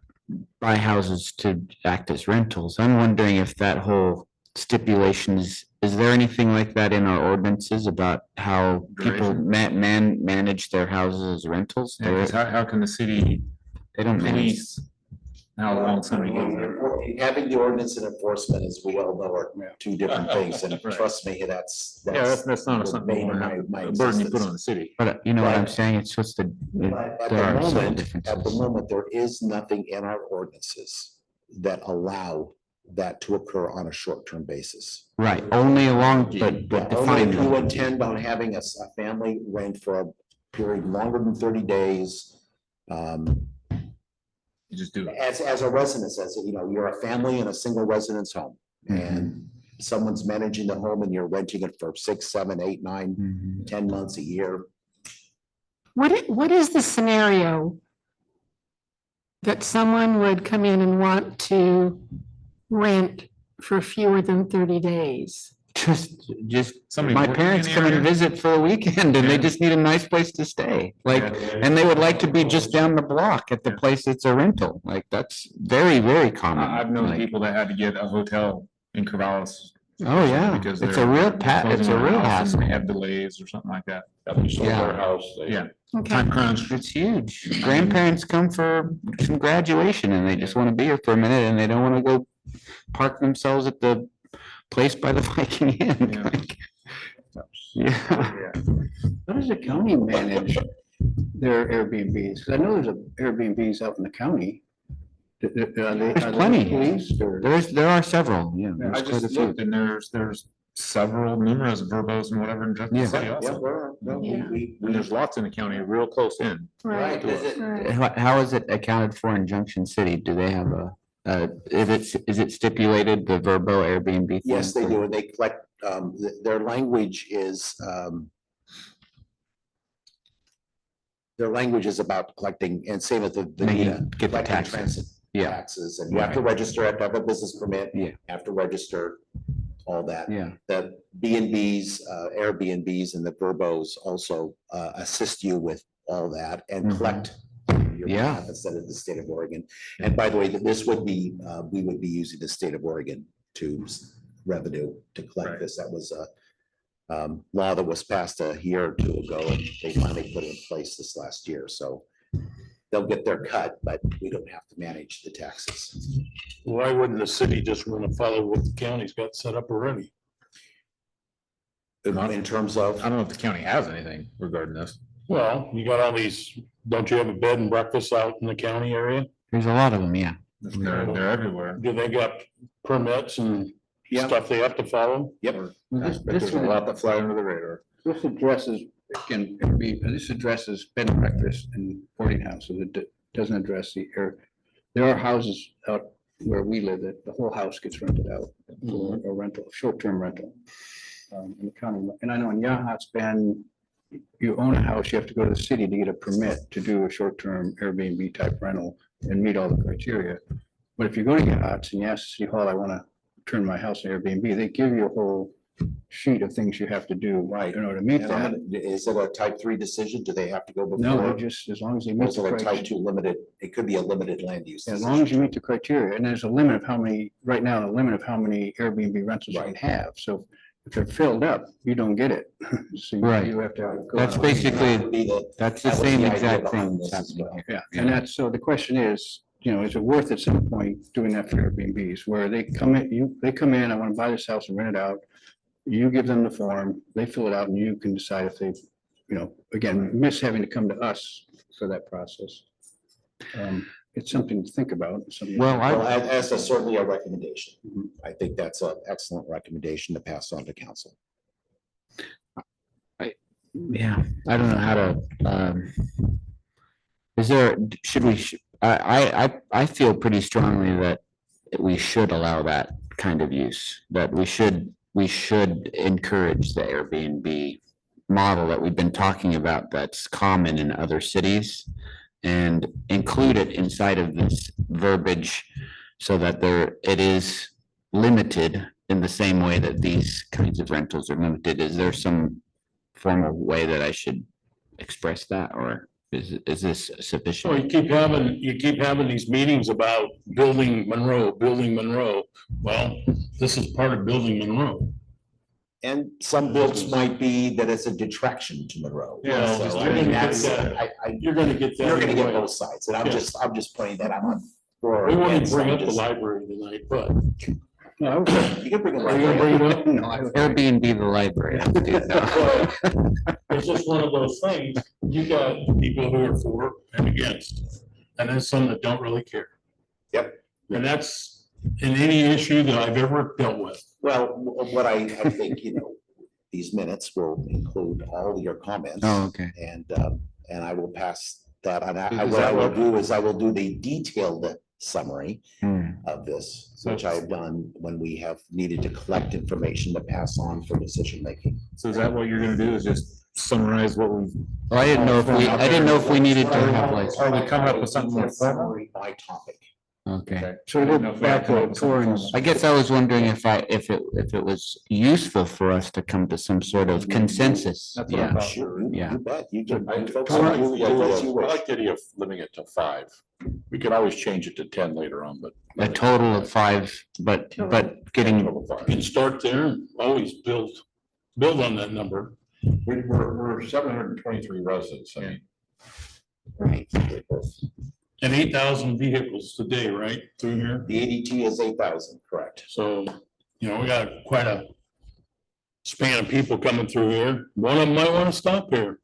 buy houses to act as rentals. I'm wondering if that whole stipulation is there anything like that in our ordinances about how people manage their houses as rentals? Yeah, 'cause how can the city They don't manage. police how long somebody gets there? having the ordinance and enforcement, as we all know, are Yeah. two different things, and Right. trust me, that's. Yeah, that's not the something, bane of a burden you put on the city. But you know what I'm Right. saying? It's just the, But at there the are subtle moment, at the differences. moment, there is nothing in our ordinances that allow that to occur on a short-term basis. Right, only along, but Yeah, only define if you them. intend on having a family rent for a period longer than 30 days. You just do it. As a resident says, you know, you're a family in a single residence home and someone's managing the home and you're renting it for 6, 7, 8, 9, Mhm. 10 months a year. What is the scenario that someone would come in and want to rent for fewer than 30 days? Just, Somebody my working in parents the come and area? visit for a weekend and they Yeah. just need a nice place to stay. Like, and they would like to be just down the block at the Yeah. place that's a rental. Like, that's very, very common. I've known Like, people that had to get a hotel in Corvallis. Oh, yeah, because it's they're a real closing it's a their real house and hassle. they Have delays or something like that. We sold Yeah. our house. Yeah, Okay, time crunch. It's huge. Grandparents come for some graduation and they just want to be here for a minute and they don't want to go park themselves at the place by the Viking Inn. Yeah. Like, yeah. How does the county manage their Airbnbs? Because I know there's a Airbnbs out in the county. Are they plenty. policed or? There are several, yeah. I there's quite a just few. looked and there's several numerous Verbos and whatever in Junction Yeah. City Yeah, also. Yeah. And there's lots in the county real close in. right, Right. right. How is it accounted for in Junction City? Do they have is it stipulated, the Verbo Airbnb? thing? Yes, they do, and they collect, their language is, their language is about collecting, and same with the Making- Bonita, get the collecting taxes. transit Yeah. taxes, and you have to register, have to have a business permit. Yeah. Have to register, all that. Yeah, The B and Bs, Airbnbs and the Verbos also assist you with all that and Mhm. collect your Yeah. behalf instead of the state of Oregon. And by the way, this would be, we would be using the state of Oregon to revenue to collect Right. this. That was a law that was passed a year or two ago, and they finally put it in place this last year. So they'll get their cut, but we don't have to manage the taxes. Why wouldn't the city just want to follow what the county's got set up already? In terms of. I don't know if the county has anything regarding this. Well, you got all these, don't you have a bed and breakfast out in the county area? there's a lot of them, yeah. They're everywhere. Do they got permits and Yeah. stuff they have to follow? Yep. This There's a lot that fly under the radar. this addresses, again, this addresses bed and breakfast and boarding houses. It doesn't address the air. There are houses out where we live that the whole house gets rented out for a rental, short-term rental. in the county. And I know in Yahat's been, you own a house, you have to go to the city to get a permit to do a short-term Airbnb type rental and meet all the criteria. But if you go to Yahat's and you ask City Hall, I want to turn my house into Airbnb, they give you a whole sheet of things you have to do Right. in order to meet And that. is it a type 3 decision? Do they have to go No, before? they just, as long as they Or meet is the it a type criteria. 2 limited? It could be a limited land use. As long as you meet the criteria, and there's a limit of how many, right now, the limit of how many Airbnb rentals you can Right. have. So if they're filled up, you don't get it. So Right. you have to. go That's on a- basically, Would be the- that's the that was same the idea exact behind thing this that's as happening well. here. Yeah, and that's, so the question is, is it worth at some point doing that for Airbnbs where they come in, they come in, I want to buy this house and rent it out. You give them the form, they fill it out and you can decide if they, again, miss having to come to us for that process. It's something to think about. something- Well, Well, as certainly a recommendation. Mhm. I think that's an excellent recommendation to pass on to council. Yeah, I don't know how to, is there, should we, I feel pretty strongly that we should allow that kind of use, that we should encourage the Airbnb model that we've been talking about that's common in other cities and include it inside of this verbiage so that it is limited in the same way that these kinds of rentals are limited. Is there some formal way that I should express that, or is this So sufficient? you keep having these meetings about building Monroe. Well, this is part of building Monroe. And some books might be that it's a detraction to Monroe. Yeah, So, just- I mean, that's, You're gonna get that. you're gonna get anyway. both sides, and I'm Yeah. just pointing that out. on for We or wouldn't against, bring I'm up the just- library tonight, but No, You can bring it Are you gonna bring it up? No, I- Airbnb the library. Let's do that. it's just one of those things. You got people who are for and against, and then some that don't really care. Yep. And that's in any issue that I've ever dealt with. Well, what I think, these minutes will include all your comments. Oh, okay. And I will pass that on. Is What I that will what- do is I will do the detailed summary Hmm. of this, So- which I've done when we have needed to collect information to pass on for decision making. So is that what you're gonna do, is just summarize what we, Well, I didn't know if we needed to have like, Are we coming up with something more Detailed formal? summary By topic. okay. So to go back to Torrance, I guess I was wondering if it was useful for us to come to some sort of consensus. That's what I Yeah, thought. Sure, you Yeah. bet. You can. I you folks like can do the as you idea- I wish. like the idea of limiting it to 5. We could always change it to 10 later on, but. a total of 5, but getting, Total You 5. can start there and always build on that number. We're 723 residents. I mean, right. And 8,000 vehicles a day, right, through here? The ADT is 8,000, correct? So, we got quite a span of people coming through here. One of them might want to stop here,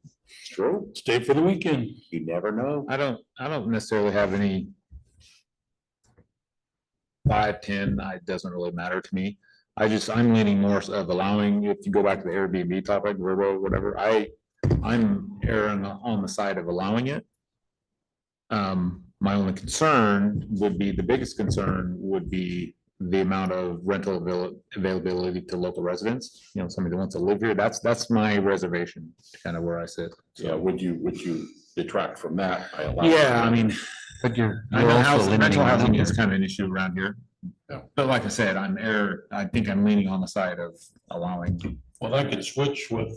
True. stay for the weekend. You never know. I don't necessarily have any 5, 10, it doesn't really matter to me. I'm leaning more of allowing, if you go back to the Airbnb topic, Verbo, whatever, I'm erring on the side of allowing it. My only concern would be, the biggest concern would be the amount of rental availability to local residents. Somebody that wants to live here, that's my reservation, kind of where I sit. Yeah, would you detract from that? by allowing- Yeah, I mean, But you're I know also housing, limiting rental the housing is number. kind of an issue around here. Yeah. But like I said, I think I'm leaning on the side of allowing. Well, that could switch with,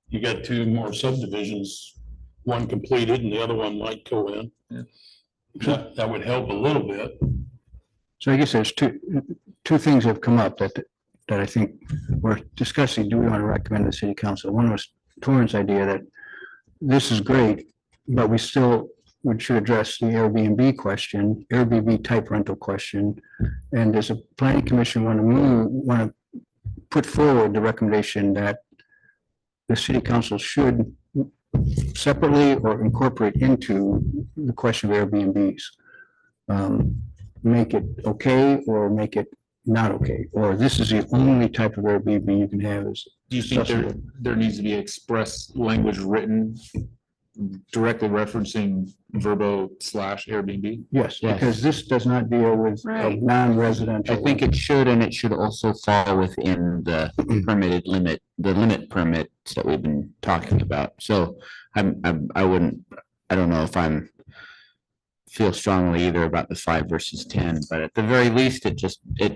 you got 2 more subdivisions, one completed and the other one might go in. Yeah. That would help a little bit. so I guess there's two things have come up that I think we're discussing. Do we want to recommend to the city council? One was Torrance idea that this is great, but we should address the Airbnb question, Airbnb type rental question. And does a planning commission want to put forward the recommendation that the city council should separately or incorporate into the question of Airbnbs? Make it okay or make it not okay? Or this is the only type of Airbnb you can have is Do you think there needs to be express language written directly referencing Verbo / Airbnb? Yes, Yes. because this does not deal with Right. non-residential. I think it should, and it should also fall within the permitted limit, the limit permits that we've been talking about. So I wouldn't, I don't know if feel strongly either about the 5 versus 10, but at the very least, it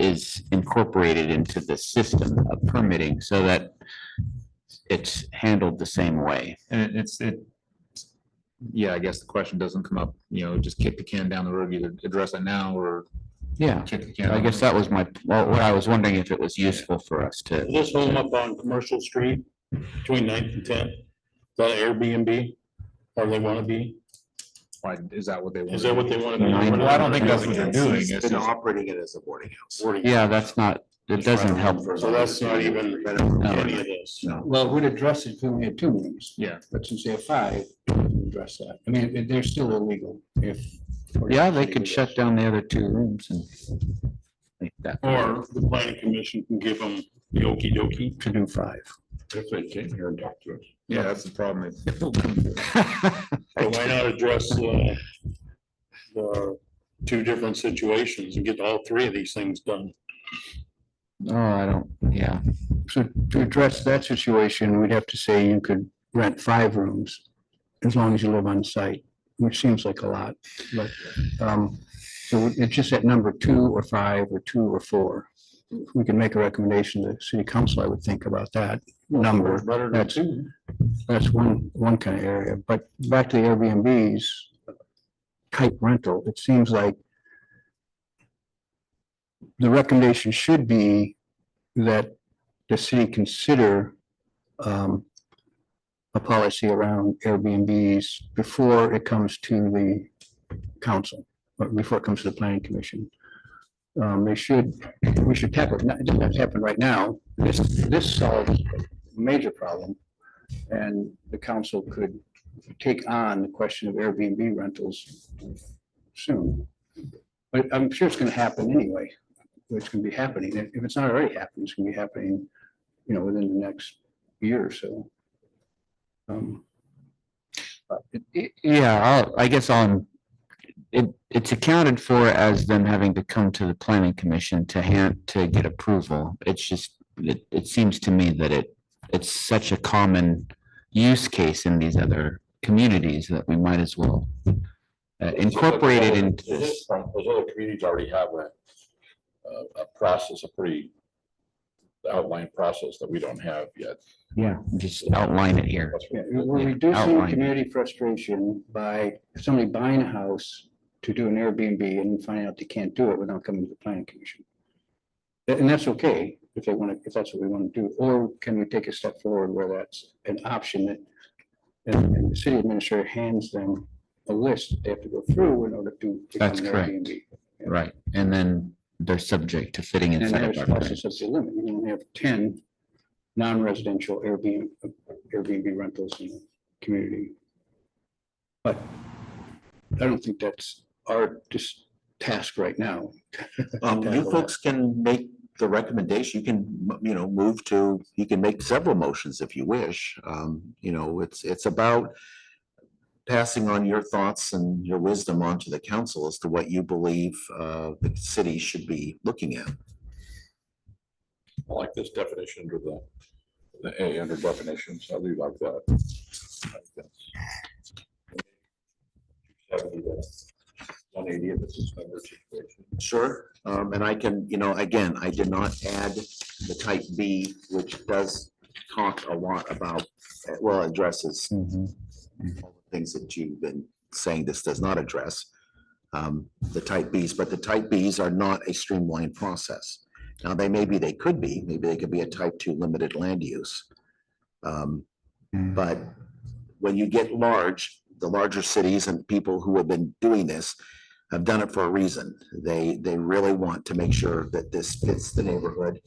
is incorporated into the system of permitting so that it's handled the same way. And yeah, I guess the question doesn't come up, just kick the can down the road, either address it now or Yeah, kick the can. I guess that was what I was wondering, if it was useful for us to. Is this home up on Commercial Street between 9th and 10th? Is that Airbnb? Or they want to be? Why, is that what they want? Is that what they want to be? Well, I don't think that's what they're doing. He's It's been just- operating it as a boarding house. Yeah, that's not, it doesn't help. So that's not even any of this. Well, it would address it if we had 2 rooms. Yeah. But since they have 5, it would address that. I mean, they're still illegal if. Yeah, they could shut down the other 2 rooms and. Make that. Or the planning commission can give them the okey dokey. To do 5. If they came here and talked to us. Yeah, that's the problem. So why not address the 2 different situations and get all 3 of these things done? Oh, I don't, yeah, So to address that situation, we'd have to say you could rent 5 rooms as long as you live on site, which seems like a lot, but, so it's just at number 2 or 5 or 2 or 4. We can make a recommendation to the city council, I would think about that number. Better than That's, 2. that's one kind of area, but back to the Airbnbs type rental, it seems like the recommendation should be that the city consider a policy around Airbnbs before it comes to the council, or before it comes to the planning commission. We should tackle it. It doesn't have to happen right now. This solves a major problem. And the council could take on the question of Airbnb rentals soon. But I'm sure it's gonna happen anyway. It's gonna be happening. If it's not already happening, it's gonna be happening, within the next year or so. yeah, I guess it's accounted for as them having to come to the planning commission to get approval. It's just, it seems to me that it's such a common use case in these other communities that we might as well incorporate it into this. Those other communities already have a process, a pretty outlined process that we don't have yet. Yeah, just outline it here. That's Yeah, what- we're Yeah, reducing outline. community frustration by somebody buying a house to do an Airbnb and then finding out they can't do it without coming to the planning commission. And that's okay if they want to, if that's what we want to do, or can we take a step forward where that's an option that and the city administrator hands them a list that they have to go through in order to. become That's an correct. Airbnb. Right, and then they're subject to fitting And inside there's of our. also such a limit. You only have 10 non-residential Airbnb rentals in the community. But I don't think that's our just task right now. You folks can make the recommendation. You can, move to, you can make several motions if you wish. It's about passing on your thoughts and your wisdom onto the council as to what you believe the city should be looking at. I like this definition under the A under definitions. I do like that. I like that. 70 to 180 if it's a standard situation. Sure, and I can, again, I did not add the type B, which does talk a lot about, addresses Mhm. all the things that you've been saying this does not address. The type Bs, but the type Bs are not a streamlined process. Now, maybe they could be a type 2 limited land use. But when you get the larger cities and people who have been doing this have done it for a reason. They really want to make sure that this fits the neighborhood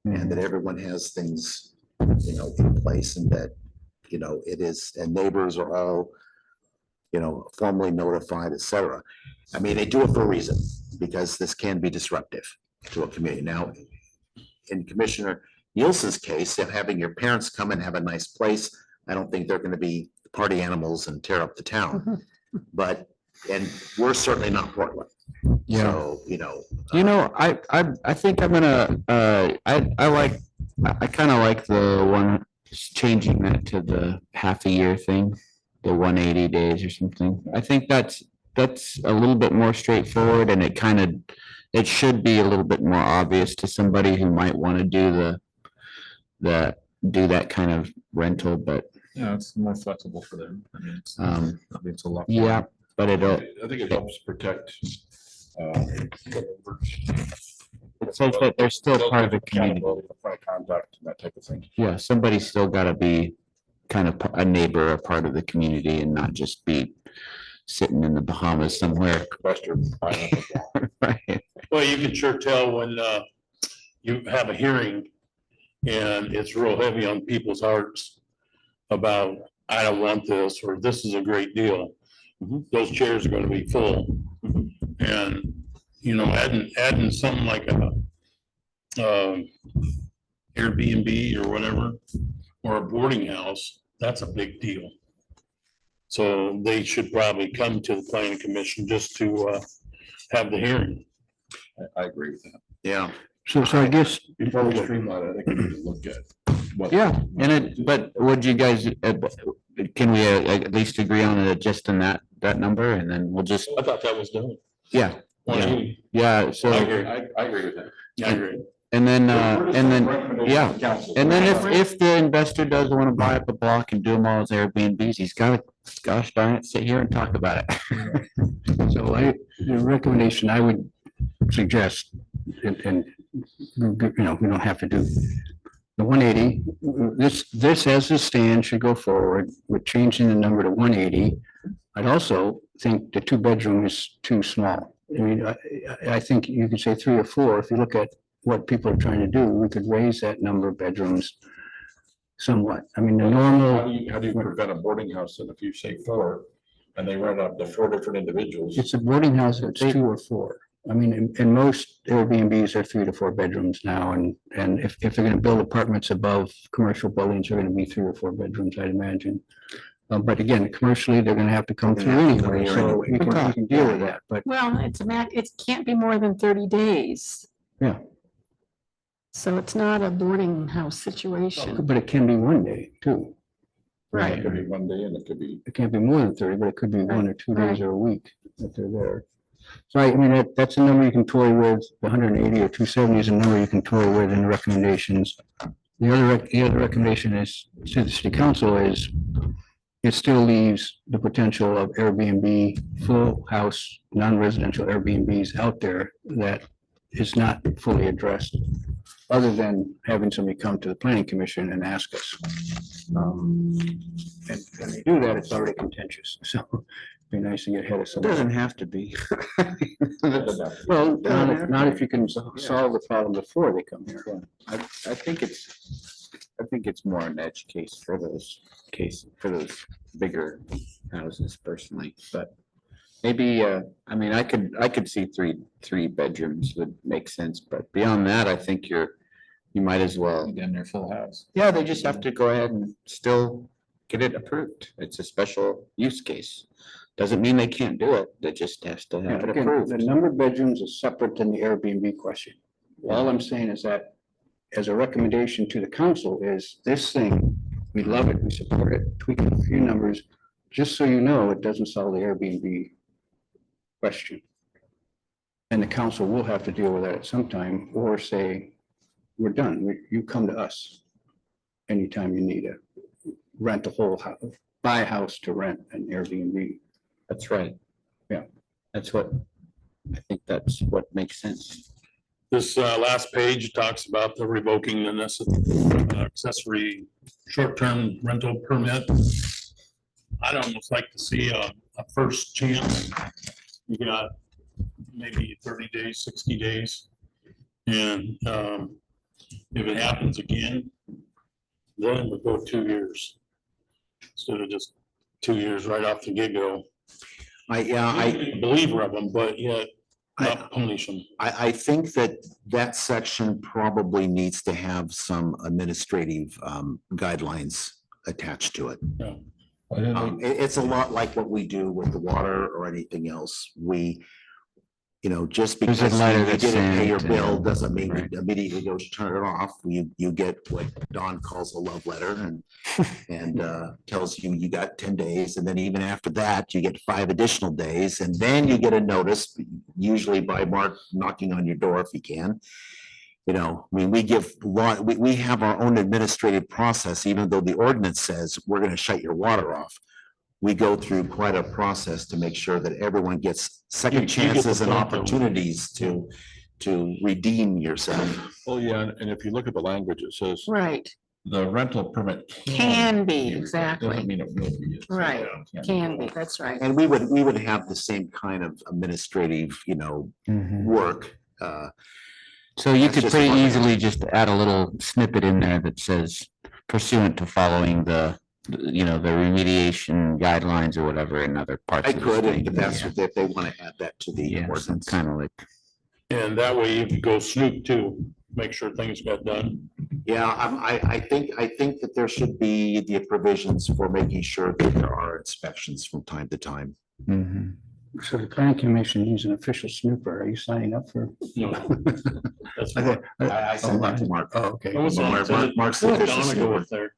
and that everyone has things, in place and that, it is, and neighbors are all, formally notified, et cetera. I mean, they do it for a reason because this can be disruptive to a community. Now, in Commissioner Nielsen's case, of having your parents come and have a nice place, I don't think they're going to be party animals and tear up the town. Mhm. But, and we're certainly not Portland. Yeah. So, I think I'm gonna, I kind of like the one changing that to the half a year thing, the 180 days or something. I think that's a little bit more straightforward and it should be a little bit more obvious to somebody who might want to do do that kind of rental, but, Yeah, it's more flexible for them. I mean, it's a lot. yeah, but it'll, I think it helps protect. it says that they're still part of the community. Front contact, and that type of thing. Yeah, somebody's still gotta be kind of a neighbor, a part of the community and not just be sitting in the Bahamas somewhere. Western. Right. Well, you can sure tell when you have a hearing and it's real heavy on people's hearts about, I don't want this, or this is a great deal. Those chairs are gonna be full. And, adding something like a Airbnb or whatever, or a boarding house, that's a big deal. So they should probably come to the planning commission just to have the hearing. I agree with that. yeah, So I guess, Before we streamline it, I think we need to look at. what- Yeah, but would you guys, can we at least agree on it, just in that number, and then we'll just, I thought that was done. yeah, yeah, so, I agree with that. I agree. and then, yeah. Council. And then if the investor does want to buy up a block and do them all as Airbnbs, he's got to, gosh darn it, sit here and talk about it. so the recommendation I would suggest, and, we don't have to do the 180, this as it stands should go forward with changing the number to 180. I'd also think the 2-bedroom is too small. I mean, I think you could say 3 or 4. If you look at what people are trying to do, we could raise that number of bedrooms somewhat. I mean, the How normal, do you prevent a boarding house, and if you say 4, and they rent out to 4 different individuals? it's a boarding house, it's 2 or 4. I mean, in most Airbnbs are 3 to 4 bedrooms now, and if they're gonna build apartments above commercial buildings, they're gonna be 3 or 4 bedrooms, I'd imagine. But again, commercially, they're gonna have to come through anyway, so we can deal with that, but Well, it can't be more than 30 days. Yeah. So it's not a boarding house situation. but it can be 1 day too. It could be one day, and it could be. It can't be more than 30, but it could be 1 or 2 days or a week that they're there. So I mean, that's a number you can toy with. The 180 or 270 is a number you can toy with in the recommendations. The other recommendation is to the city council is it still leaves the potential of Airbnb, full house, non-residential Airbnbs out there that is not fully addressed, other than having somebody come to the planning commission and ask us. And when they do that, it's already contentious, so it'd be nice to get ahead of It some. doesn't have to be. Well, not if you can solve the problem before they come here. I think it's more an edge case for those bigger houses personally, but maybe, I mean, I could see three bedrooms would make sense, but beyond that, I think you might as well. Again, their full house. Yeah, they just have to go ahead and still get it approved. It's a special use case. Doesn't mean they can't do it. They just has to have it Again, approved. the number of bedrooms is separate than the Airbnb question. All I'm saying is that as a recommendation to the council is this thing, we love it, we support it, tweaking a few numbers, just so you know, it doesn't solve the Airbnb question. And the council will have to deal with that at some time, or say, we're done, you come to us anytime you need to rent a whole house, buy a house to rent an Airbnb. That's right. Yeah. I think that's what makes sense. This last page talks about the revoking the accessory short-term rental permit. I'd almost like to see a first chance. You got maybe 30 days, 60 days. And if it happens again, then we'll go 2 years. Instead of just 2 years right off the get-go. A believer of them, but yet not punish them. I think that section probably needs to have some administrative guidelines attached to it. Yeah. It's a lot like what we do with the water or anything else. Just There's a because letter you that's didn't pay your sent, bill doesn't mean right. you immediately go to turn it off. You get what Don calls a love letter and tells you you got 10 days. And then even after that, you get 5 additional days. And then you get a notice, usually by Mark knocking on your door if he can. We have our own administrative process, even though the ordinance says we're going to shut your water off. We go through quite a process to make sure that everyone gets second You get the chances and point, though. opportunities to redeem yourself. Well, yeah, and if you look at the language, it says Right, the rental permit Can be, revoked. exactly. Doesn't mean it will be. Right. Yeah. can be, that's right. And we would have the same kind of administrative, Mhm. work. So you That's could just pretty one. easily just add a little snippet in there that says pursuant to following the remediation guidelines or whatever in other parts. I of the could, state. if that's what if they want to add that to the Yeah, ordinance. kind of like, And that way you can go snoop too, make sure things got done. Yeah, I think that there should be the provisions for making sure that there are inspections from time to time. mhm. So the planning commission needs an official snooper. Are you signing up for? No. That's I what. thought- I sent that to Mark. Oh, okay. I was on- Mark's the official Donna go snooper. with there.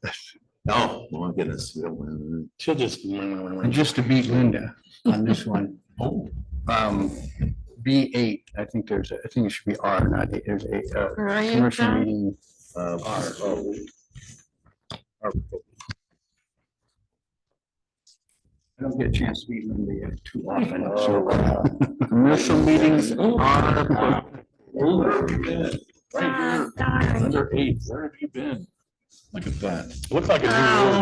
Oh, my goodness. We don't want She'll just. And just to beat Linda on this one, B8, I think I think it should be R, not A. There's Where are you, commercial John? meeting. I don't get a chance to meet Linda yet too often, so. Commercial meetings are, Right here, under 8, where have you been? Look at that. Look like a Oh, new.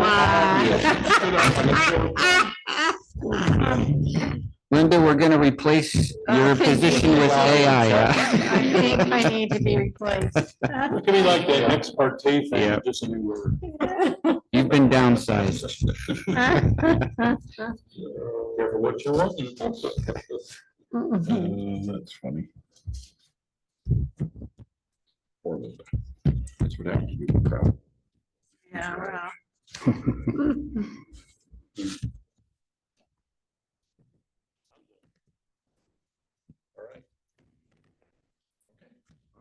my. Linda, we're gonna replace your Okay. position with AI. I think I need to be replaced. It could be like the ex parte thing, Yeah. just a new word. You've been downsized. Careful what you want. That's funny. Poor Linda. That's what happens to be the crowd. Yeah, well.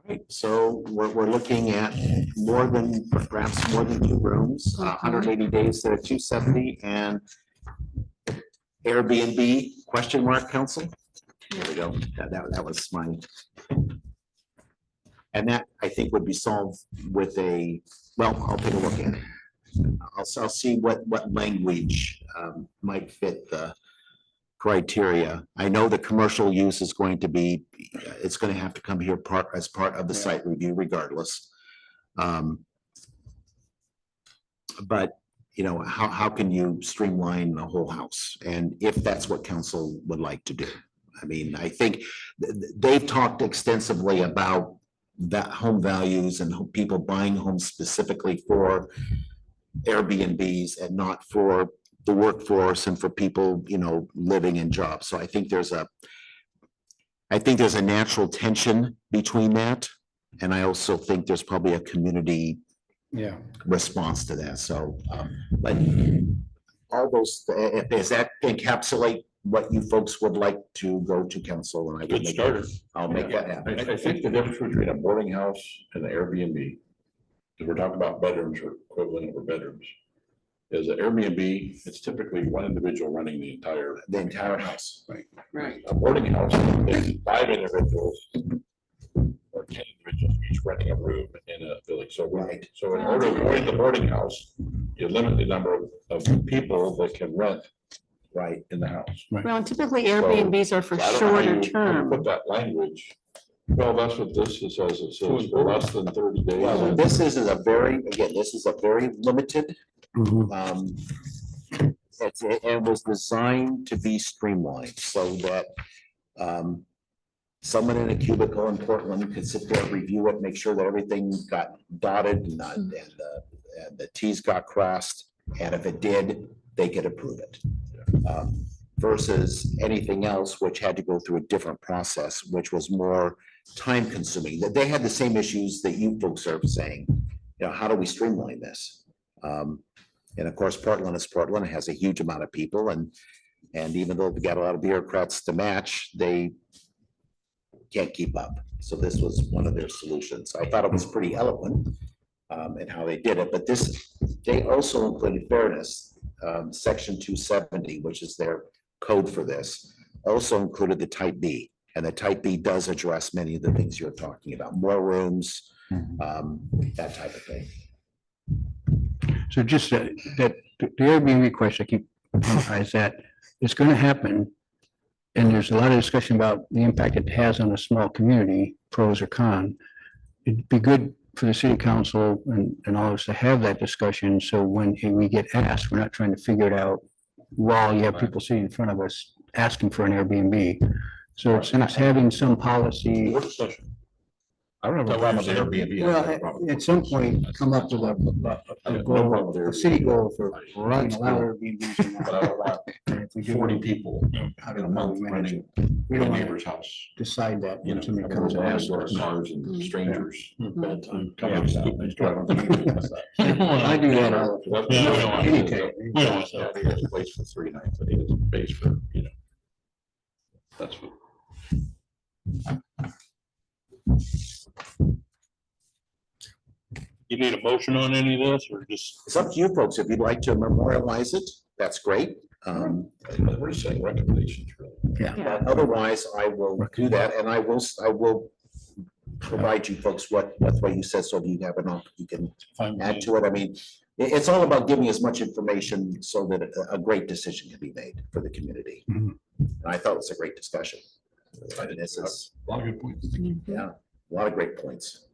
Right, so we're looking at perhaps more than 2 rooms, 180 days there, 270, and Airbnb, question mark, council? There we go, that was mine. And that, I think, would be solved with I'll take a look at it. I'll see what language might fit the criteria. I know the commercial use is going to be, it's going to have to come here as part of the site review regardless. But, how can you streamline the whole house? And if that's what council would like to do. I mean, I think they've talked extensively about that home values and people buying homes specifically for Airbnbs and not for the workforce and for people, living in jobs. So I think there's a natural tension between that. And I also think there's probably a community Yeah. response to that. So, but all those, does that encapsulate what you folks would like to go to council? And I Good would make starter. I'll make that happen. I think the difference between a boarding house and an Airbnb, because we're talking about bedrooms or equivalent of bedrooms, is an Airbnb, it's typically one individual running the entire house. Right. A boarding house, is 5 individuals or 10 individuals each renting a room in a village. So, Right. so in order to avoid the boarding house, you limit the number of people that can rent Right. in the house. Well, and typically Airbnbs are for So I don't know how shorter you term. Put that language. Well, that's what this says. It says for less than 30 Well, days. this is a very limited, it was designed to be streamlined so that someone in a cubicle in Portland could sit there, review it, make sure that everything got dotted and the Ts got crossed. And if it did, they could approve it. Versus anything else, which had to go through a different process, which was more time consuming. That they had the same issues that you folks are saying, how do we streamline this? And of course, Portland is Portland, it has a huge amount of people and even though we got a lot of bureaucrats to match, they can't keep up. So this was one of their solutions. I thought it was pretty eloquent in how they did it, but they also included fairness. Section 270, which is their code for this, also included the type B. And the type B does address many of the things you're talking about, more rooms, that type of thing. So just that the Airbnb question, I keep is that it's going to happen. And there's a lot of discussion about the impact it has on a small community, pros or cons. It'd be good for the city council and all of us to have that discussion. So when we get asked, we're not trying to figure it out while you have people sitting in front of us asking for an Airbnb. So it's having some policy. Work session. I don't have a problem with Airbnb. Well, at some point, come up with a goal, a city goal for running allow Airbnbs in But I don't want And if we do 40 people how in do a we month manage renting it? We a don't want neighbor's to house. decide that You know, when somebody comes comes and asks door us. cars and strangers. Bad time. Come up with that. I do that all the time. Yeah, we don't want Anytime. We don't want Yeah, that. I think it's a place for 3 nights. I think it's a base for, that's what. You need a motion on any of this or just? It's up to you folks. If you'd like to memorialize it, that's great. We're saying recommendations, really. But otherwise, I will do that and I will provide you folks what you said, so you have enough, you can add to it. I mean, it's all about giving as much information so that a great decision can be made for the community. Mhm. And I thought it was a great discussion. This is, A lot of good points. yeah, a lot of great points.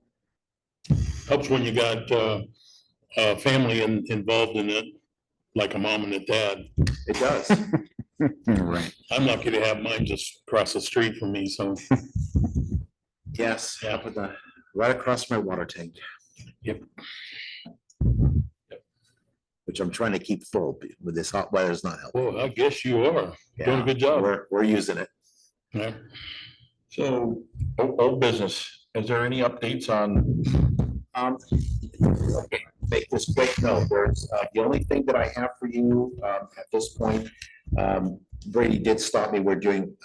Helps when you got a family involved in it, like a mom and a dad. It does. Right. I'm lucky to have mine just across the street from me, so. Yes, up with the, right across my water tank. Yep. Which I'm trying to keep full with this hot weather is not helping. Well, I guess you are doing a Yeah, good job. We're using it. Yeah. So, old business, is there any updates on? Okay, make this quick. No, there's, the only thing that I have for you, at this point, Brady did stop me.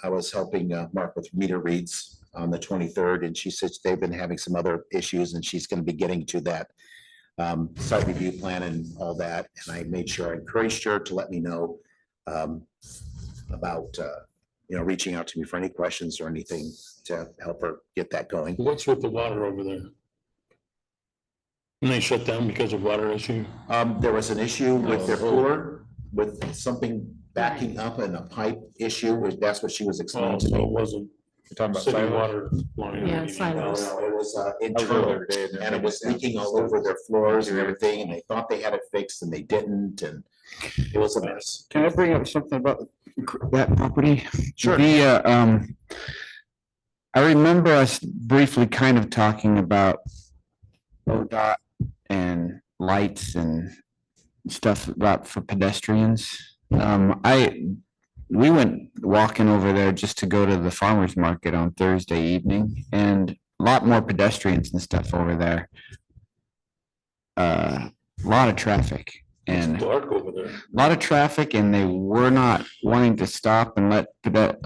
I was helping, Mark with meter reads on the 23rd, and she said they've been having some other issues and she's gonna be getting to that site review plan and all that. And I made sure I encouraged her to let me know, about, reaching out to me for any questions or anything to help her get that going. What's with the water over there? And they shut down because of water issue? There was an issue with their Oh. floor, with something backing up and a pipe issue, that's what she was explaining Oh, to so it me. wasn't You're talking about city silos? water line. or Yeah, anything. silos. No, it was I was there the internal, other day, and and it was leaking all over their floors and everything, and they thought they had it fixed and they didn't, and it was a mess. Can I bring up something about that property? Sure. I remember us briefly kind of talking about ODOT and lights and stuff about for pedestrians. We went walking over there just to go to the farmer's market on Thursday evening, and a lot more pedestrians and stuff over there. A lot of traffic and It's dark over there. a lot of traffic, and they were not wanting to stop and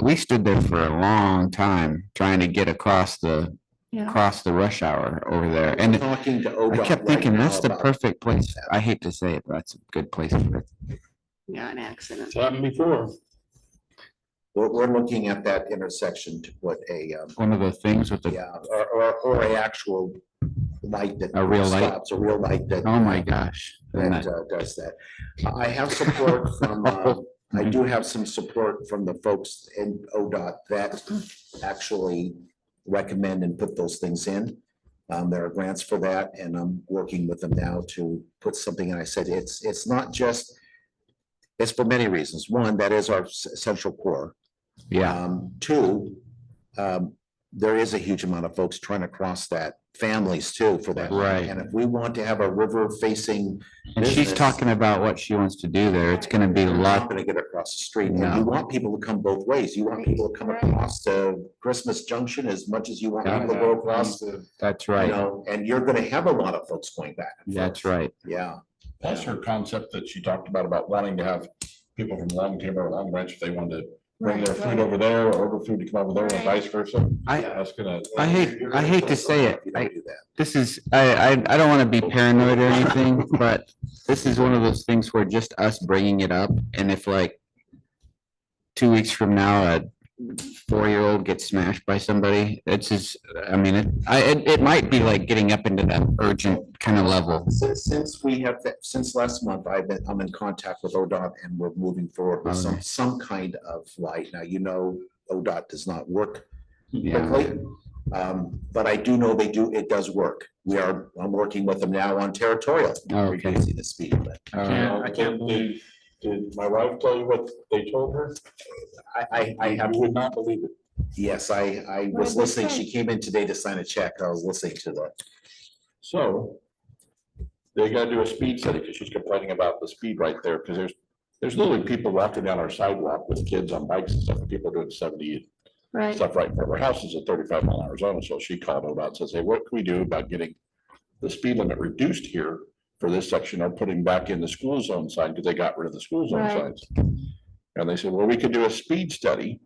we stood there for a long time trying to get across the rush hour over there. And Talking to I ODOT kept right thinking, now that's the about- perfect place. I hate to say it, but that's a good place for it. Yeah, an accident. It's happened before. We're looking at that intersection to put a, One of the things with the, yeah, or a actual light that. A real light? stops, a real light that. oh my gosh. And That that- does that. I have support from, I do have some support from the folks in ODOT that actually recommend and put those things in. There are grants for that, and I'm working with them now to put something, and I said, it's not just, it's for many reasons. One, that is our central core. Yeah, Two, there is a huge amount of folks trying to cross that, families too, for that. Right. And if we want to have a river facing. and she's business, talking about what she wants to do there. It's gonna be a you're not lot. gonna get across the street. And No. you want people to come both ways. You want people to come across to Christmas Junction as much as you want people to go across, That's you right. know, and you're gonna have a lot of folks going back. and That's forth. right. Yeah, Plus her concept that she talked about wanting to have people from Long Timber or Long Branch, if they wanted to bring their food over there or order food to come over there and vice versa. That's gonna. I hate to say it. You don't do that. This is, I don't want to be paranoid or anything, but this is one of those things where just us bringing it up, and if like 2 weeks from now, a 4-year-old gets smashed by somebody, it's just, I mean, it might be like getting up into that urgent kind of level. Since last month, I'm in contact with ODOT and we're moving forward with Okay. some kind of light. Now, ODOT does not work Yeah, quickly. But I do know it does work. I'm working with them now on territorial. Okay. Reducing the speed limit. Did my wife tell you what they told her? I have, You would not believe it. yes, I What was did they listening. say? She came in today to sign a check. I was listening to that. So they gotta do a speed study because she's complaining about the speed right there, because there's literally people walking down our sidewalk with kids on bikes and stuff, and people are doing 70 and Right. stuff right in front of our houses at 35-mile-an-hour zone. So she called ODOT and says, hey, what can we do about getting the speed limit reduced here for this section, or putting back in the school zone sign, because they got rid of the school zone Right. signs. And they said, well, we could do a speed study.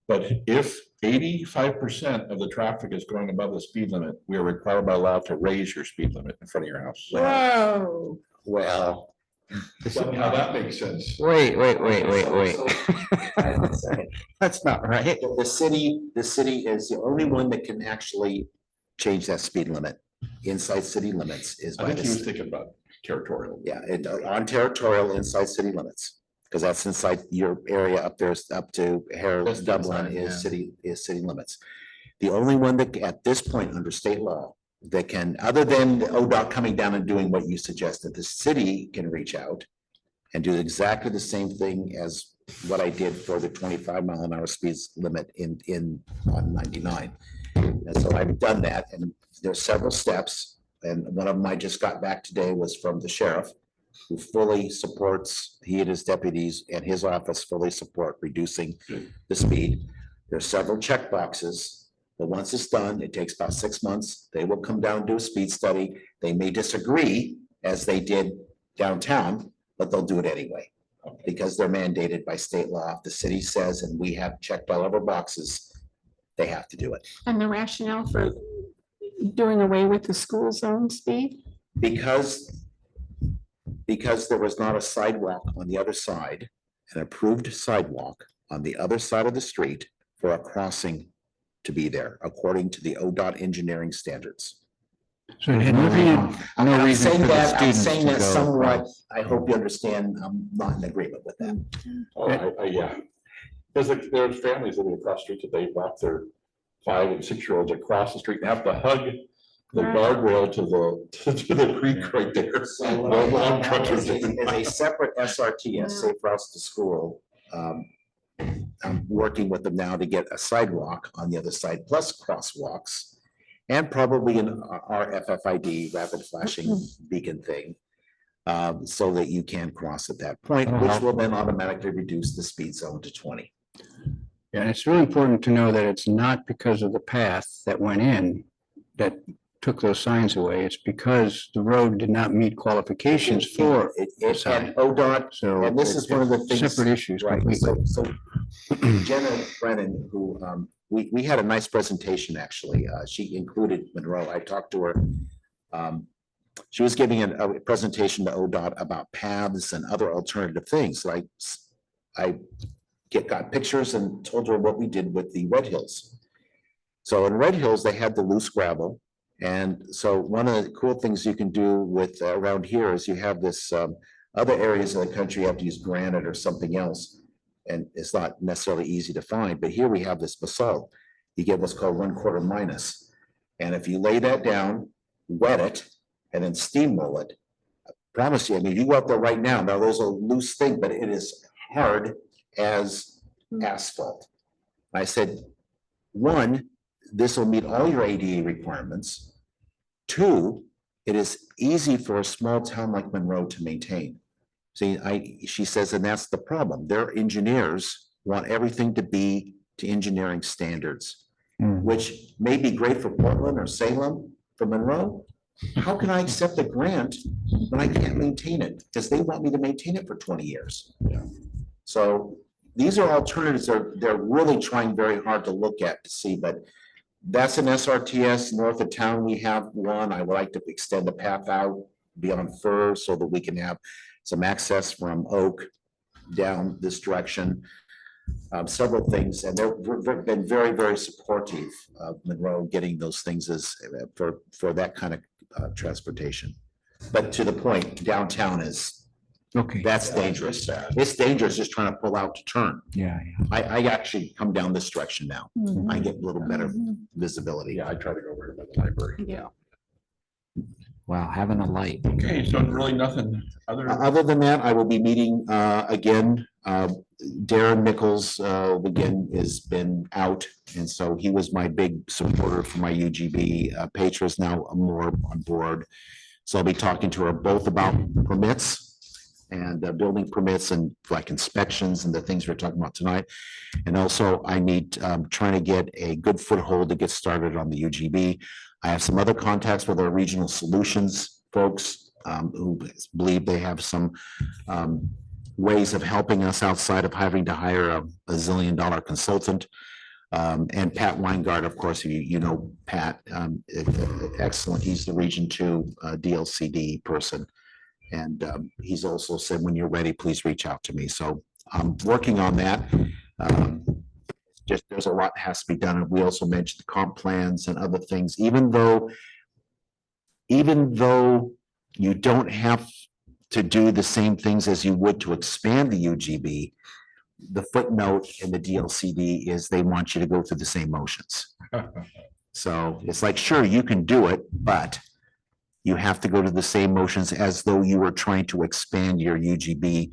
But if 85% of the traffic is going above the speed limit, we are required by law to raise your speed limit in front of your house. Whoa. Well. How that makes sense. wait. That's not right. The city is the only one that can actually change that speed limit inside city limits is I by think the he was city. thinking about territorial. Yeah, on territorial inside city limits, because that's inside your area up there, up to Harris, That's Dublin inside, is city limits. The only one that at this point under state law that can, other than the ODOT coming down and doing what you suggested, the city can reach out and do exactly the same thing as what I did for the 25-mile-an-hour speed limit on 99. And so I've done that, and there's several steps, and one of them I just got back today was from the sheriff, who fully supports, he and his deputies and his office fully support reducing the speed. There's several check boxes, but once it's done, it takes about 6 months. They will come down, do a speed study. They may disagree, as they did downtown, but they'll do it anyway, because they're mandated by state law. If the city says, and we have checked all of our boxes, they have to do it. And the rationale for doing away with the school zone speed? Because there was not a sidewalk on the other side, an approved sidewalk on the other side of the street for a crossing to be there, according to the ODOT engineering standards. So it had nothing, No I'm reason saying for the that, I'm students saying to that go. somewhat, I hope you understand, I'm not in agreement with that. Oh, yeah. There's families living across the street that they walk their 5 and 6-year-olds across the street and have to hug the Right. guardrail to the creek right there. So, No log trucks are as doing a separate SRT, a Safe Routes to School, I'm working with them now to get a sidewalk on the other side, plus crosswalks, and probably an RFFID, rapid flashing beacon thing, so that you can cross at that point, which will then automatically reduce the speed zone to 20. and it's really important to know that it's not because of the path that went in that took those signs away. It's because the road did not meet qualifications for, It had ODOT, so. and this is one of the things. Separate issues Right, completely. so Jenna Brennan, who, we had a nice presentation, actually. She included Monroe. I talked to her. She was giving a presentation to ODOT about paths and other alternative things. So I got pictures and told her what we did with the Red Hills. So in Red Hills, they had the loose gravel. And so one of the cool things you can do with around here is you have this, other areas of the country, you have to use granite or something else. And it's not necessarily easy to find, but here we have this basalt. You get what's called 1/4 minus. And if you lay that down, wet it, and then steamroll it, I promise you, I mean, you go out there right now, there's a loose thing, but it is hard as asphalt. I said, one, this will meet all your ADA requirements. 2, it is easy for a small town like Monroe to maintain. See, she says, and that's the problem. Their engineers want everything to be to engineering standards, which may be great for Portland or Salem, for Monroe, how can I accept the grant when I can't maintain it? Because they want me to maintain it for 20 years. Yeah. So these are alternatives they're really trying very hard to look at to see, but that's an SRTS north of town. We have one. I would like to extend the path out beyond Fir so that we can have some access from Oak down this direction. Several things, and they've been very, very supportive of Monroe getting those things as for that kind of transportation. But to the point, downtown is, Okay. that's dangerous. It's dangerous just trying to pull out to turn. Yeah, I actually come down this direction now. I get a little better visibility. Yeah, I try to go over to the library. Yeah. wow, having a light. Okay, so really nothing other. Other than that, I will be meeting again. Darren Nichols again has been out, and so he was my big supporter for my UGB. Petra's now more on board. So I'll be talking to her both about permits and building permits and like inspections and the things we're talking about tonight. And also I need, trying to get a good foothold to get started on the UGB. I have some other contacts with our regional solutions folks who believe they have some ways of helping us outside of having to hire a $1 zillion consultant. And Pat Weingart, of course, you know Pat, excellent. He's the Region 2 DLCD person. And he's also said, when you're ready, please reach out to me. So I'm working on that. Just there's a lot has to be done. And we also mentioned the comp plans and other things, even though you don't have to do the same things as you would to expand the UGB, the footnote in the DLCD is they want you to go through the same motions. So it's like, sure, you can do it, but you have to go to the same motions as though you were trying to expand your UGB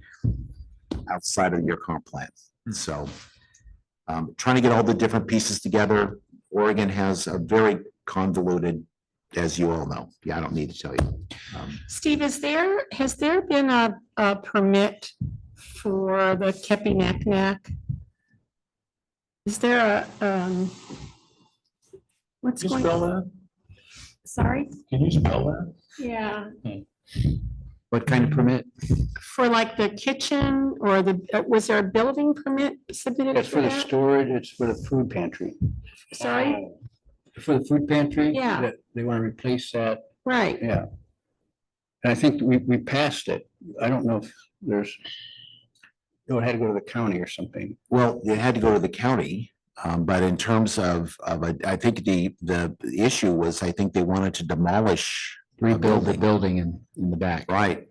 outside of your comp plan. So trying to get all the different pieces together. Oregon has a very convoluted, as you all know. Yeah, I don't need to tell you. Steve, has there been a permit for the Kepinaknak? Is there a, what's Can you going? spell that? Sorry? Can you spell that? Yeah, What kind of permit? for like the kitchen or was there a building permit submitted That's for for the that? storage, it's for the food pantry. Sorry? For the food pantry? Yeah. that They want to replace that, Right, yeah. And I think we passed it. I don't know if there's, it had to go to the county or something. Well, it had to go to the county, but in terms of, I think the issue was, I think they wanted to demolish a Rebuild the building. building in the back. Right.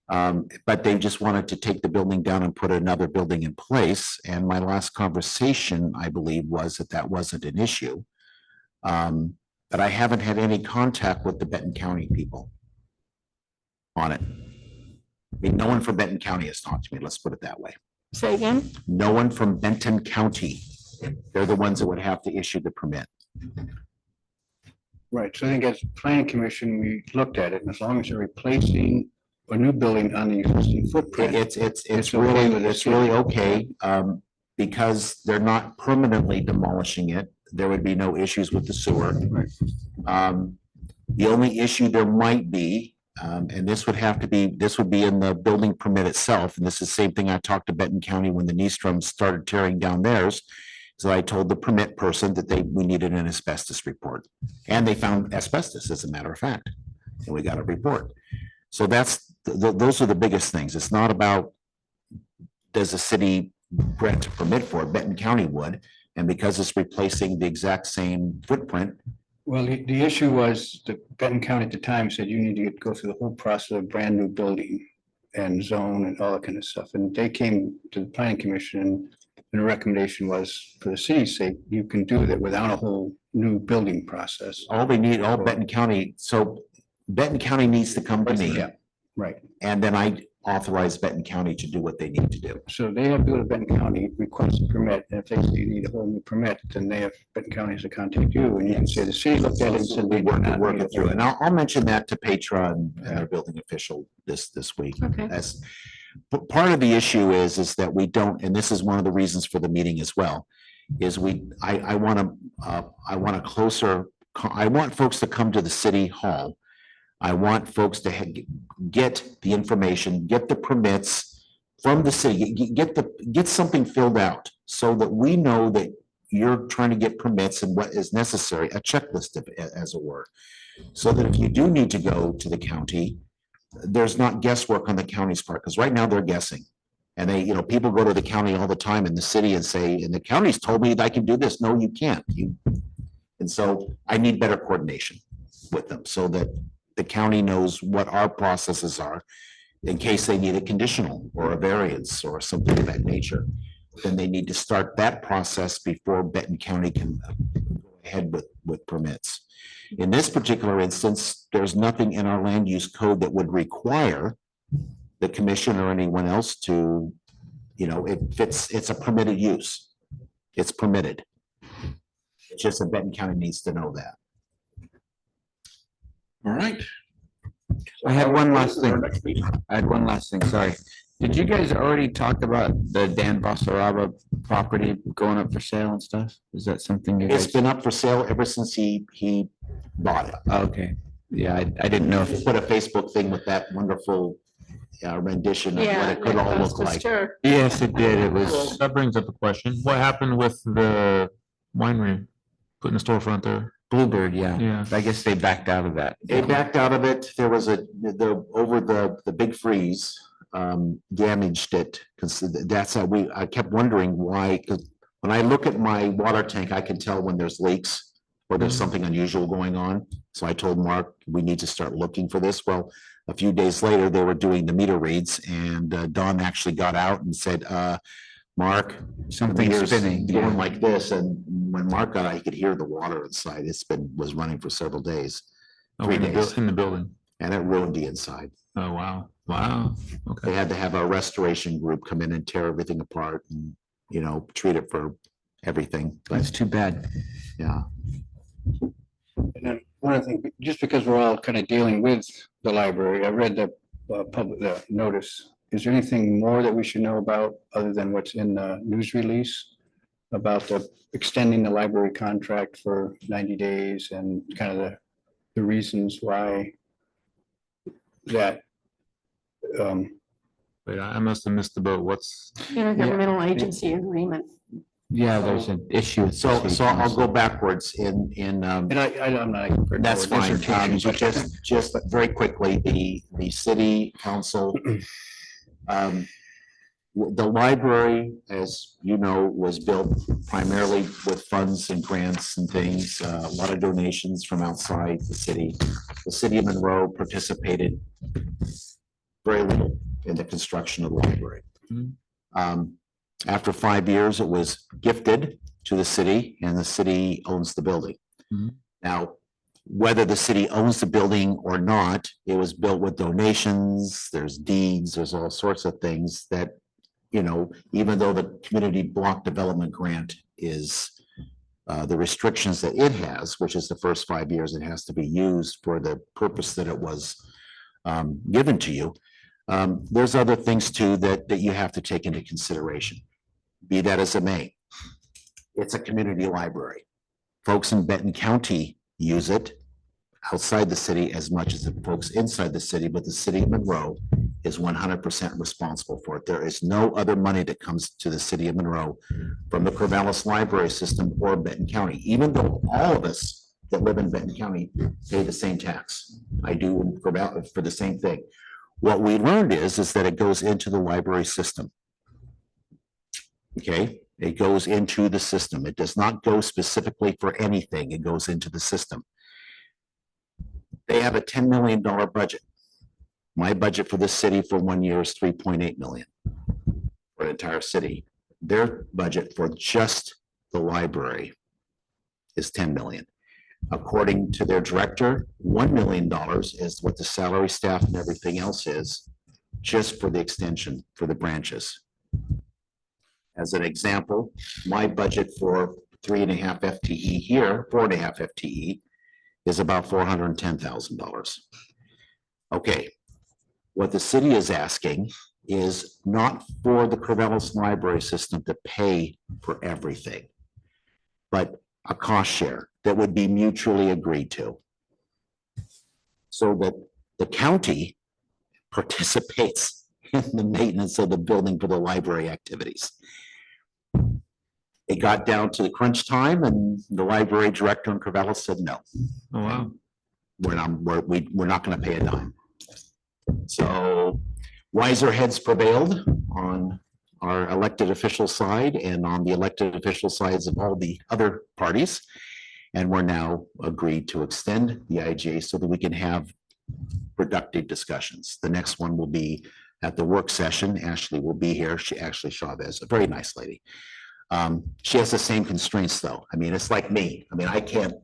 But they just wanted to take the building down and put another building in place. And my last conversation, I believe, was that that wasn't an issue. But I haven't had any contact with the Benton County people on it. I mean, no one from Benton County has talked to me, let's put it that way. say again? No one from Benton County. They're the ones that would have to issue the permit. Right, so I think as planning commission, we looked at it, and as long as they're replacing a new building on the existing footprint. It's It's okay really, with it's it, yeah. really okay, because they're not permanently demolishing it. There would be no issues with the sewer. Right. The only issue there might be, and this would be in the building permit itself, and this is the same thing I talked to Benton County when the Niestrums started tearing down theirs. So I told the permit person that we needed an asbestos report, and they found asbestos, as a matter of fact, and we got a report. So those are the biggest things. It's not about, does the city grant a permit for it? Benton County would, and because it's replacing the exact same footprint. Well, the issue was that Benton County at the time said you need to go through the whole process of brand new building and zone and all that kind of stuff. And they came to the planning commission and the recommendation was, for the city's sake, you can do that without a whole new building process. All Benton County, so Benton County needs to come to me, Yeah, right. and then I authorize Benton County to do what they need to do. So they have to go to Benton County, request a permit, and if they say you need a whole new permit, then Benton County has to contact you, and you can say the city looked at it and said We they do not work need a it through, and permit. I'll mention that to Petra and their building official this week. Okay. But part of the issue is that we don't, and this is one of the reasons for the meeting as well, is I want folks to come to the city hall I want folks to get the information, get the permits from the city, get something filled out so that we know that you're trying to get permits and what is necessary, a checklist of, as it were. So that if you do need to go to the county, there's not guesswork on the county's part, because right now they're guessing. And they, people go to the county all the time in the city and say, and the county's told me that I can do this. No, you can't. And so I need better coordination with them so that the county knows what our processes are in case they need a conditional or a variance or something of that nature. Then they need to start that process before Benton County can go ahead with permits. In this particular instance, there's nothing in our land use code that would require the commission or anyone else to, it's a permitted use. It's permitted. It's just that Benton County needs to know that. All right. I had one last thing. Sorry. Did you guys already talk about the Dan Basaraba property going up for sale and stuff? Is that something you It's guys? been up for sale ever since he bought it. Okay. Yeah, I didn't know He if, put a Facebook thing with that wonderful rendition of what it could all look like. yes, it did. It was, That brings up a question. What happened with the winery putting a storefront there? Bluebird, yeah. Yeah. I guess they backed out of that. They backed out of it. There was over the big freeze damaged it, because that's how I kept wondering why, because when I look at my water tank, I can tell when there's leaks or there's something unusual going on. So I told Mark, we need to start looking for this. Well, a few days later, they were doing the meter reads, and Don actually got out and said, Mark, Something's meter's spinning, yeah. going like this. And when Mark got out, he could hear the water inside. Was running for several days. Oh, 3 in the days. in the building. And it ruined the inside. Oh, wow. Wow. They Okay. had to have a restoration group come in and tear everything apart and, treat it for everything. That's But too bad. yeah, And then one other thing, just because we're all kind of dealing with the library, I read the the notice. Is there anything more that we should know about other than what's in the news release? About extending the library contract for 90 days and kind of the reasons why that Wait, I must have missed the boat. What's, Intergovernmental agency agreement. Yeah, there's an issue. with so city I'll council. go backwards in. and I'm not. That's fine. But just very quickly, the city council. The library, as you know, was built primarily with funds and grants and things, a lot of donations from outside the city. The city of Monroe participated very little in the construction of the library. After 5 years, it was gifted to the city, and the city owns the building. Mhm. Now, whether the city owns the building or not, it was built with donations, there's deeds, there's all sorts of things that, even though the community block development grant is the restrictions that it has, which is the first 5 years, it has to be used for the purpose that it was given to you. There's other things too that you have to take into consideration. Be that as it may, it's a community library. Folks in Benton County use it outside the city as much as the folks inside the city, but the city of Monroe is 100% responsible for it. There is no other money that comes to the city of Monroe from the Corvallis Library System or Benton County, even though all of us that live in Benton County pay the same tax. I do in Corvallis for the same thing. What we learned is that it goes into the library system. Okay, it goes into the system. It does not go specifically for anything. It goes into the system. They have a $10 million budget. My budget for this city for 1 year is 3.8 million for the entire city. Their budget for just the library is 10 million. According to their director, $1 million is what the salary, staff, and everything else is, just for the extension for the branches. As an example, my budget for 3.5 FTE here, 4.5 FTE, is about $410,000. Okay, what the city is asking is not for the Corvallis Library System to pay for everything, but a cost share that would be mutually agreed to. So that The county participates in the maintenance of the building for the library activities. It got down to the crunch time and the library director in Corvallis said, no, Oh, wow. we're not gonna pay a dime. So wiser heads prevailed on our elected official side and on the elected official sides of all the other parties. And we're now agreed to extend the IGA so that we can have productive discussions. The next one will be at the work session. Ashley will be here. She actually Chavez, a very nice lady. She has the same constraints though. I mean, it's like me. I mean, I can't,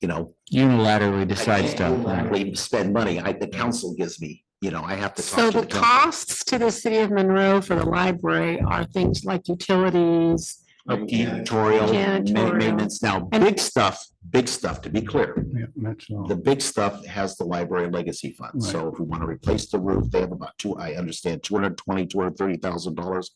Unilaterally I decide can't stuff. right? unilaterally spend money. The council gives me, I have to. So talk to the council. costs to the city of Monroe for the library are things like utilities. Janitorial, Janitorial. maintenance. Now, And- big stuff, to be clear. Yeah, that's all. The big stuff has the library legacy fund. So if we want to replace the roof, they have about I understand, $230,000.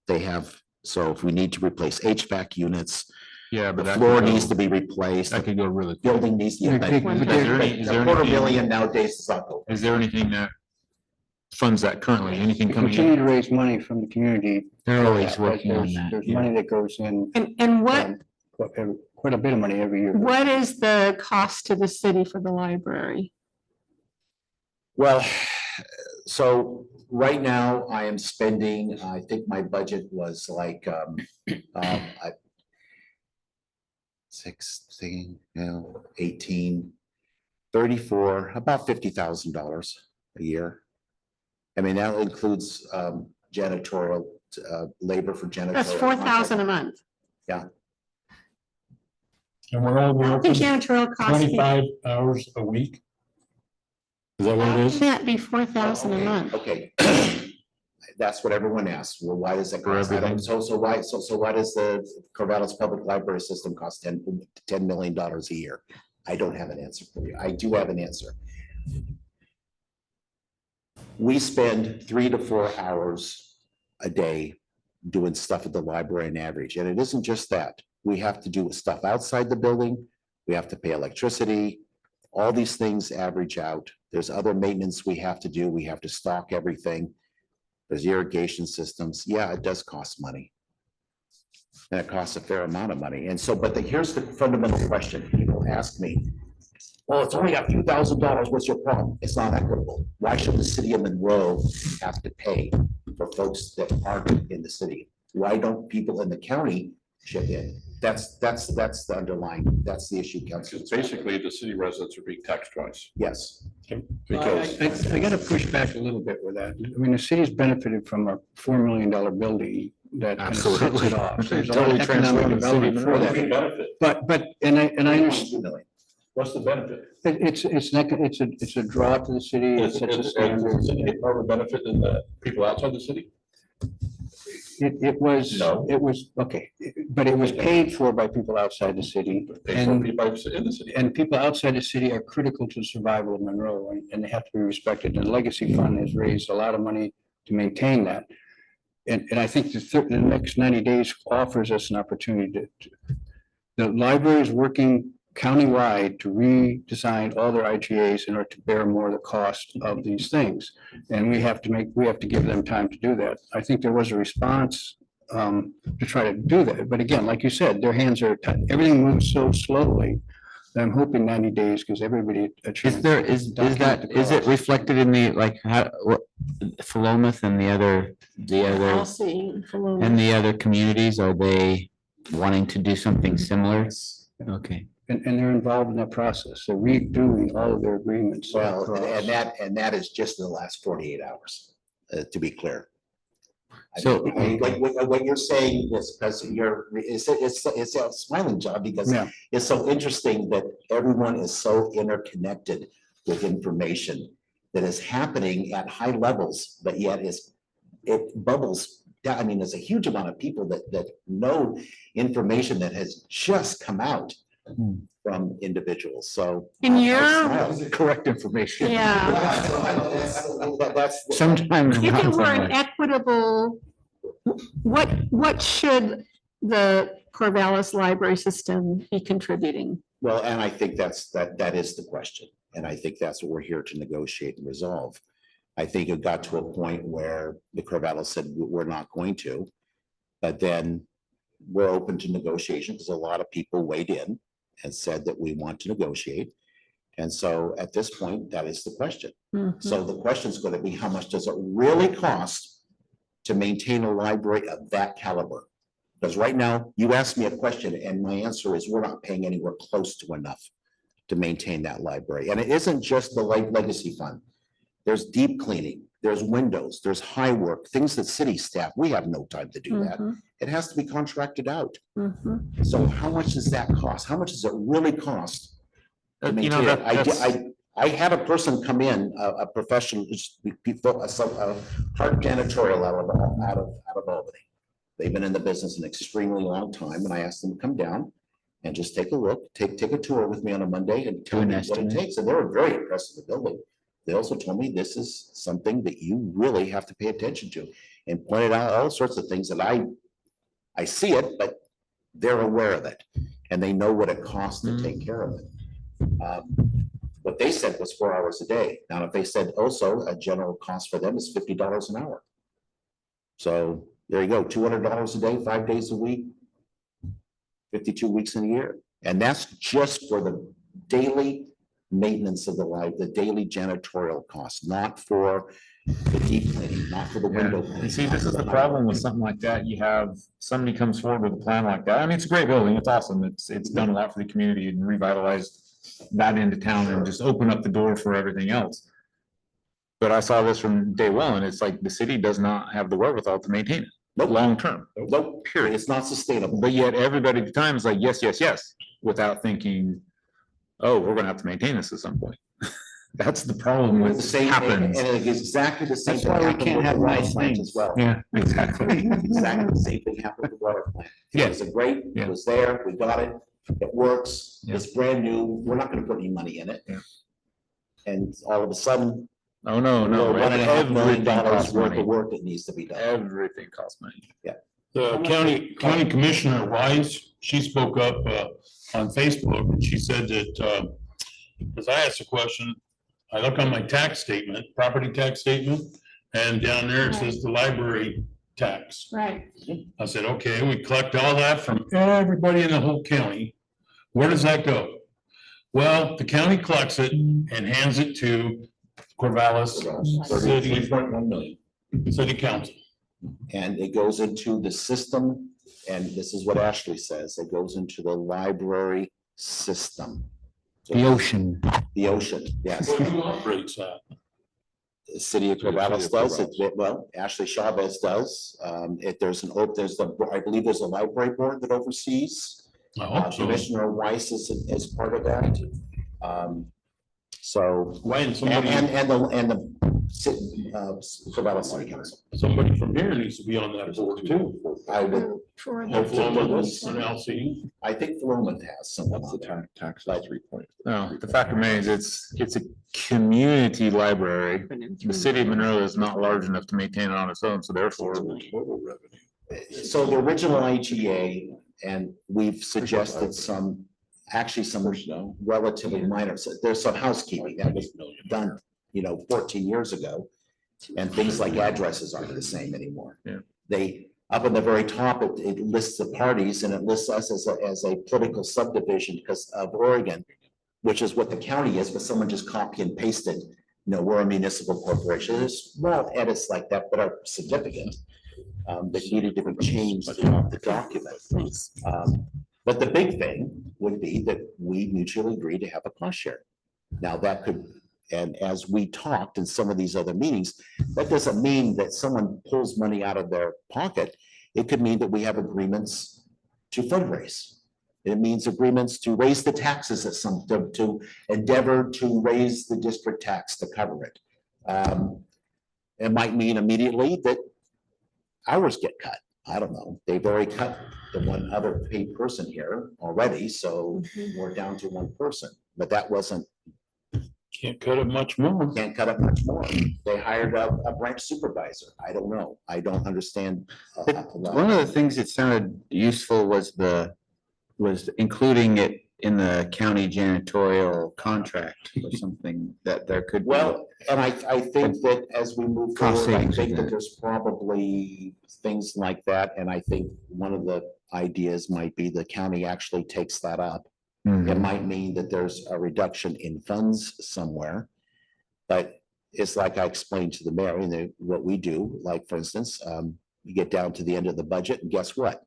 They have, so if we need to replace HVAC units, Yeah, the but that floor could needs go, to be replaced, that the could go really quick. building needs to. Yeah, but- big- but but there a any- is there quarter anything- million nowadays is not going. Is there anything that funds that currently? Anything We coming continue in? to raise money from the community. They're always But working on there's- that. There's yeah. money that goes in, And what, quite a bit of money every year. what is the cost to the city for the library? Well, so right now I am spending, I think my budget was like, 16, 18, 34, about $50,000 a year. I mean, that includes janitorial, labor for janitorial. That's 4,000 a month. And we're only I think open janitorial costs. 25 hours a week. Is that what How it can is? that be 4,000 a month? Okay. That's what everyone asks. Well, why does that For cost? I don't- everything? So why does the Corvallis Public Library System cost $10 million a year? I don't have an answer for you. I do have an answer. We spend 3 to 4 hours a day doing stuff at the library on average, and it isn't just that. We have to do stuff outside the building. We have to pay electricity. All these things average out. There's other maintenance we have to do. We have to stock everything. There's irrigation systems. Yeah, it does cost money. And it costs a fair amount of money. And so, but here's the fundamental question. People ask me, well, it's only a few $1,000s. What's your problem? It's not equitable. Why should the city of Monroe have to pay for folks that aren't in the city? Why don't people in the county chip in? That's the underlying, that's the issue, Council. Because basically the city residents are being taxed twice. Yes. Because I gotta push back a little bit with that. I mean, the city's benefited from a $4 million building that kind of sets Absolutely. it off. There's a lot Totally of economic transformed the city development for what's the that. benefit? But, and I understand, What's the benefit? it's a draw to the city. It Is sets a the standard. city get more of a benefit than the people outside the city? It was, No. okay, but it was paid for by people outside the city. They for And, people in the city. and people outside the city are critical to the survival of Monroe and they have to be respected. And the Legacy Fund has raised a lot of money to maintain that. And I think the next 90 days offers us an opportunity the library is working countywide to redesign all their IGAs in order to bear more of the cost of these things. And we have to give them time to do that. I think there was a response to try to do that. But again, like you said, their hands are tied. Everything moves so slowly. that I'm hoping 90 days gives everybody a chance. Is there, to is document that, the is it cost. reflected in the, like, how, what, Philomath and the other I'll see. and the other communities, are they wanting to do something similar? Okay. And they're involved in that process. They're redoing all of their agreements. Well, across. and that is just in the last 48 hours, to be clear. I So- mean, when you're saying this, because it's a smiling job because Yeah. it's so interesting that everyone is so interconnected with information that is happening at high levels, but yet it bubbles down. I mean, there's a huge amount of people that know information that has just come out from individuals, so. In I your- smile. Correct information. Yeah. That's. Sometimes. If not it so were an much. equitable, what should the Corvallis library system be contributing? Well, and I think that is the question. And I think that's what we're here to negotiate and resolve. I think it got to a point where the Corvallis said, we're not going to. But then we're open to negotiation because a lot of people weighed in and said that we want to negotiate. And so at this point, that is the question. So the question is going to be, how much does it really cost to maintain a library of that caliber? Because right now, you asked me a question and my answer is we're not paying anywhere close to enough to maintain that library. And it isn't just the legacy fund. There's deep cleaning, there's windows, there's high work, things that city staff, we have no time to do that. It has to be contracted out. So how much does that cost? How much does it really cost? to You know, maintain it? that's- I had a person come in, a professional, a hard janitorial out of Albany. They've been in the business an extremely long time, and I asked them to come down and just take a look, take a tour with me on a Monday and tell an me what it estimate. takes. And they were very impressed with the building. They also told me this is something that you really have to pay attention to, and pointed out all sorts of things that I see it, but they're aware of it, and they know what it costs to take care of it. What they said was 4 hours a day. Now, if they said also a general cost for them is $50 an hour. So there you go, $200 a day, 5 days a week, 52 weeks in a year. And that's just for the daily maintenance of the daily janitorial costs, not for the deep cleaning, not for the window cleaning. You see, not this for is the high problem work. with something like that. You have, somebody comes forward with a plan like that. I mean, it's a great building. It's awesome. It's done a lot for the community and revitalized that into town and just opened up the door for everything else. But I saw this from day one. It's like the city does not have the wherewithal to maintain it Nope. long term. Nope, period. It's not sustainable. But yet everybody at the time is like, yes, yes, yes, without thinking, oh, we're gonna have to maintain this at some point. That's the problem The with same, happens. and it's exactly the same. That's thing why we happened can't with have the water nice plant things. As well. Yeah, exactly. Exactly the same thing happened with the water plant. Yeah. It was a great, Yeah. it was there, we got it, it works, Yeah. it's brand new, we're not gonna put any money in it. Yeah. And all of a sudden, Oh, no, no. $1.5 million Everything costs worth money. of work that needs to be done. Everything costs money. The county commissioner Wise, she spoke up on Facebook and she said that, because I asked a question, I look on my tax statement, property tax statement, and down there it says the library tax. Right. I said, okay, we collect all that from everybody in the whole county. Where does that go? Well, the county collects it and hands it to Corvallis City, 3.1 million. City Council. And it goes into the system, and this is what Ashley says, it goes into the library system. So The ocean. The ocean, yes. Who operates that? The city of Corvallis does it, well, Ashley Chavez does. There's I believe there's a library board that oversees. I hope so. Commissioner Weiss is part of that. So, Why didn't the Corvallis City Council. somebody from here needs to be on that board too? I would, For Have the, Lomas and LC. I think Philomen has someone What's on the there. tax, Like- 3 point? No, the fact remains, it's a community library. The city of Monroe is not large enough to maintain it on its own, so therefore, Total revenue. So the original IGA, and we've suggested some relatively minor, so there's some housekeeping that was done, 14 years ago. And things like addresses aren't the same anymore. Yeah. They, up at the very top, it lists the parties and it lists us as a political subdivision because of Oregon, which is what the county is, but someone just copy and pasted, we're a municipal corporation. There's small edits like that, but are significant. That needed to be changed throughout the document. But the big thing would be that we mutually agree to have a cost share. Now that could, and as we talked in some of these other meetings, that doesn't mean that someone pulls money out of their pocket. It could mean that we have agreements to fundraise. It means agreements to raise the taxes at to endeavor to raise the district tax to cover it. It might mean immediately that hours get cut. I don't know. They've already cut the one other paid person here already, so we're down to one person. But that wasn't, Can't cut it much more. can't cut it much more. They hired a branch supervisor. I don't know. I don't understand. a lot. One of the things that sounded useful was including it in the county janitorial contract or something that there could be. Well, and I think that as we move Cost forward, I savings think is that good. there's probably things like that. And I think one of the ideas might be the county actually takes that up. It Mhm. might mean that there's a reduction in funds somewhere. But it's like I explained to the mayor, what we do, like, for instance, you get down to the end of the budget and guess what?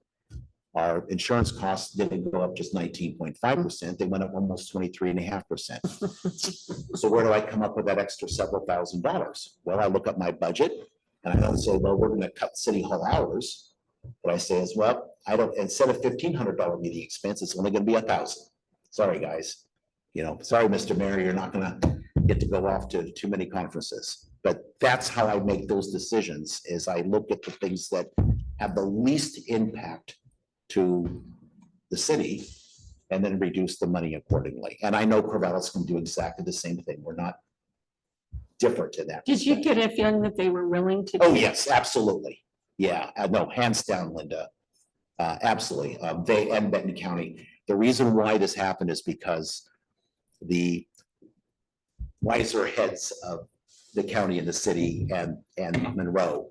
Our insurance costs didn't go up just 19.5%, they went up almost 23.5%. So where do I come up with that extra several $1,000s? Well, I look at my budget and I don't say, well, we're gonna cut city hall hours. What I say is, well, I don't, instead of $1,500 meeting expense, it's only gonna be 1,000. Sorry, guys. Sorry, Mr. Mayor, you're not gonna get to go off to too many conferences. But that's how I make those decisions, is I look at the things that have the least impact to the city and then reduce the money accordingly. And I know Corvallis can do exactly the same thing. We're not different in that. Did you respect. get a feeling that they were willing to? Oh, do- yes, absolutely. Yeah, no, hands down, Linda. Absolutely. They and Benton County. The reason why this happened is because the wiser heads of the county and the city and Monroe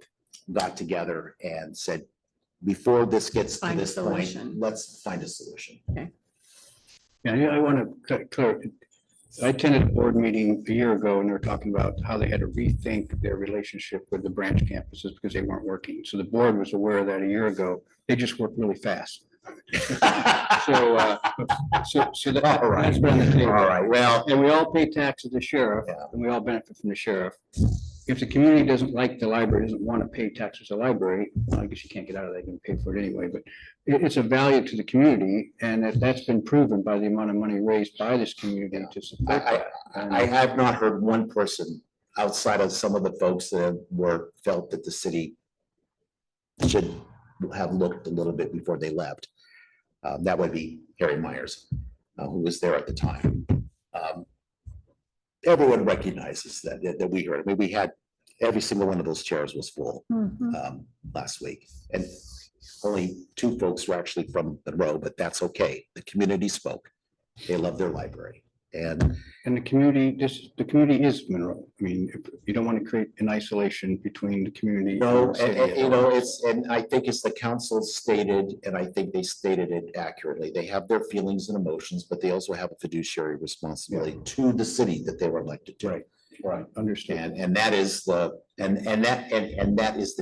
got together and said, before this gets to Find a this point, solution. let's find a solution. Yeah, I want to clear. I attended a board meeting a year ago and they were talking about how they had to rethink their relationship with the branch campuses because they weren't working. So the board was aware of that a year ago. They just worked really fast. So, so that- All right. that's been on the table. All right, well, And we all pay taxes to the sheriff, Yeah. and we all benefit from the sheriff. If the community doesn't like the library, doesn't want to pay taxes to the library, well, I guess you can't get out of that, you can pay for it anyway, but it's a value to the community, and that's been proven by the amount of money raised by this community to support that. I have not heard one person outside of some of the folks that felt that the city should have looked a little bit before they left. That would be Harry Myers, who was there at the time. Everyone recognizes that we heard. I mean, we had, every single one of those chairs was full Mhm. last week. And only 2 folks were actually from Monroe, but that's okay. The community spoke. They love their library. And And the community, the community is Monroe. I mean, if you don't want to create an isolation between the community. no, and the city. and I think it's the council stated, and I think they stated it accurately. They have their feelings and emotions, but they also have a fiduciary responsibility to the city that they were elected to. Right. Right, understand. And that is the, and that is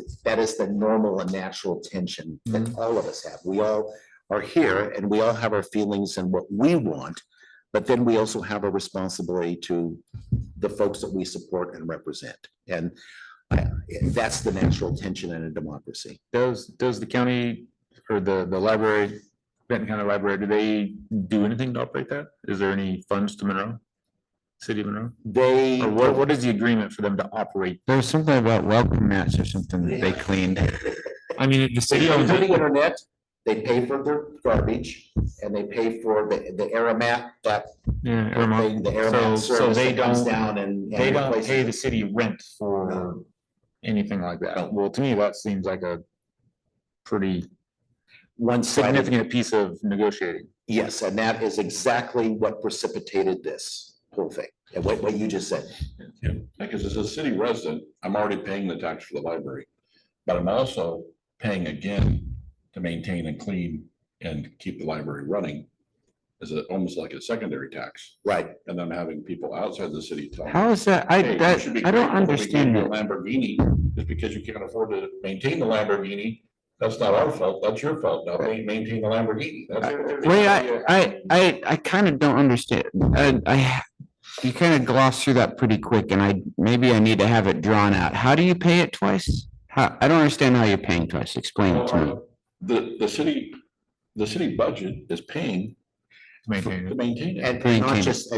the normal and natural tension that all of us have. We all are here and we all have our feelings and what we want. But then we also have a responsibility to the folks that we support and represent. And that's the natural tension in a democracy. Does the county or the library, Benton County Library, do they do anything to operate that? Is there any funds to Monroe? City of Monroe? They. Or what is the agreement for them to operate? There was something about welcome mats or something that they cleaned. I mean, the They city pay owns for the it. internet, they pay for their garbage, and they pay for the Aramat, that Yeah, thing, the Aramat So service they that comes don't, down and. they don't replaces pay it. the city rent for No. anything like No. that. Well, to me, that seems like a pretty One-sided. significant piece of negotiating. Yes, and that is exactly what precipitated this whole thing, and what you just said. Yeah, because as a city resident, I'm already paying the tax for the library, but I'm also paying again to maintain and clean and keep the library running as almost like a secondary tax. Right. And then having people outside the city tell me, How is that? "Hey, you should be I don't grateful that we gave understand you a that. Lamborghini, just because you can't afford to maintain the Lamborghini. That's not our fault, that's your fault. Now maintain the Lamborghini. That's- Wait, I kind of don't understand. You kind of glossed through that pretty quick and maybe I need to have it drawn out. How do you pay it twice? I don't understand how you're paying twice. Explain it to me. The city budget is paying Maintain to it. maintain it. And not Maintain. just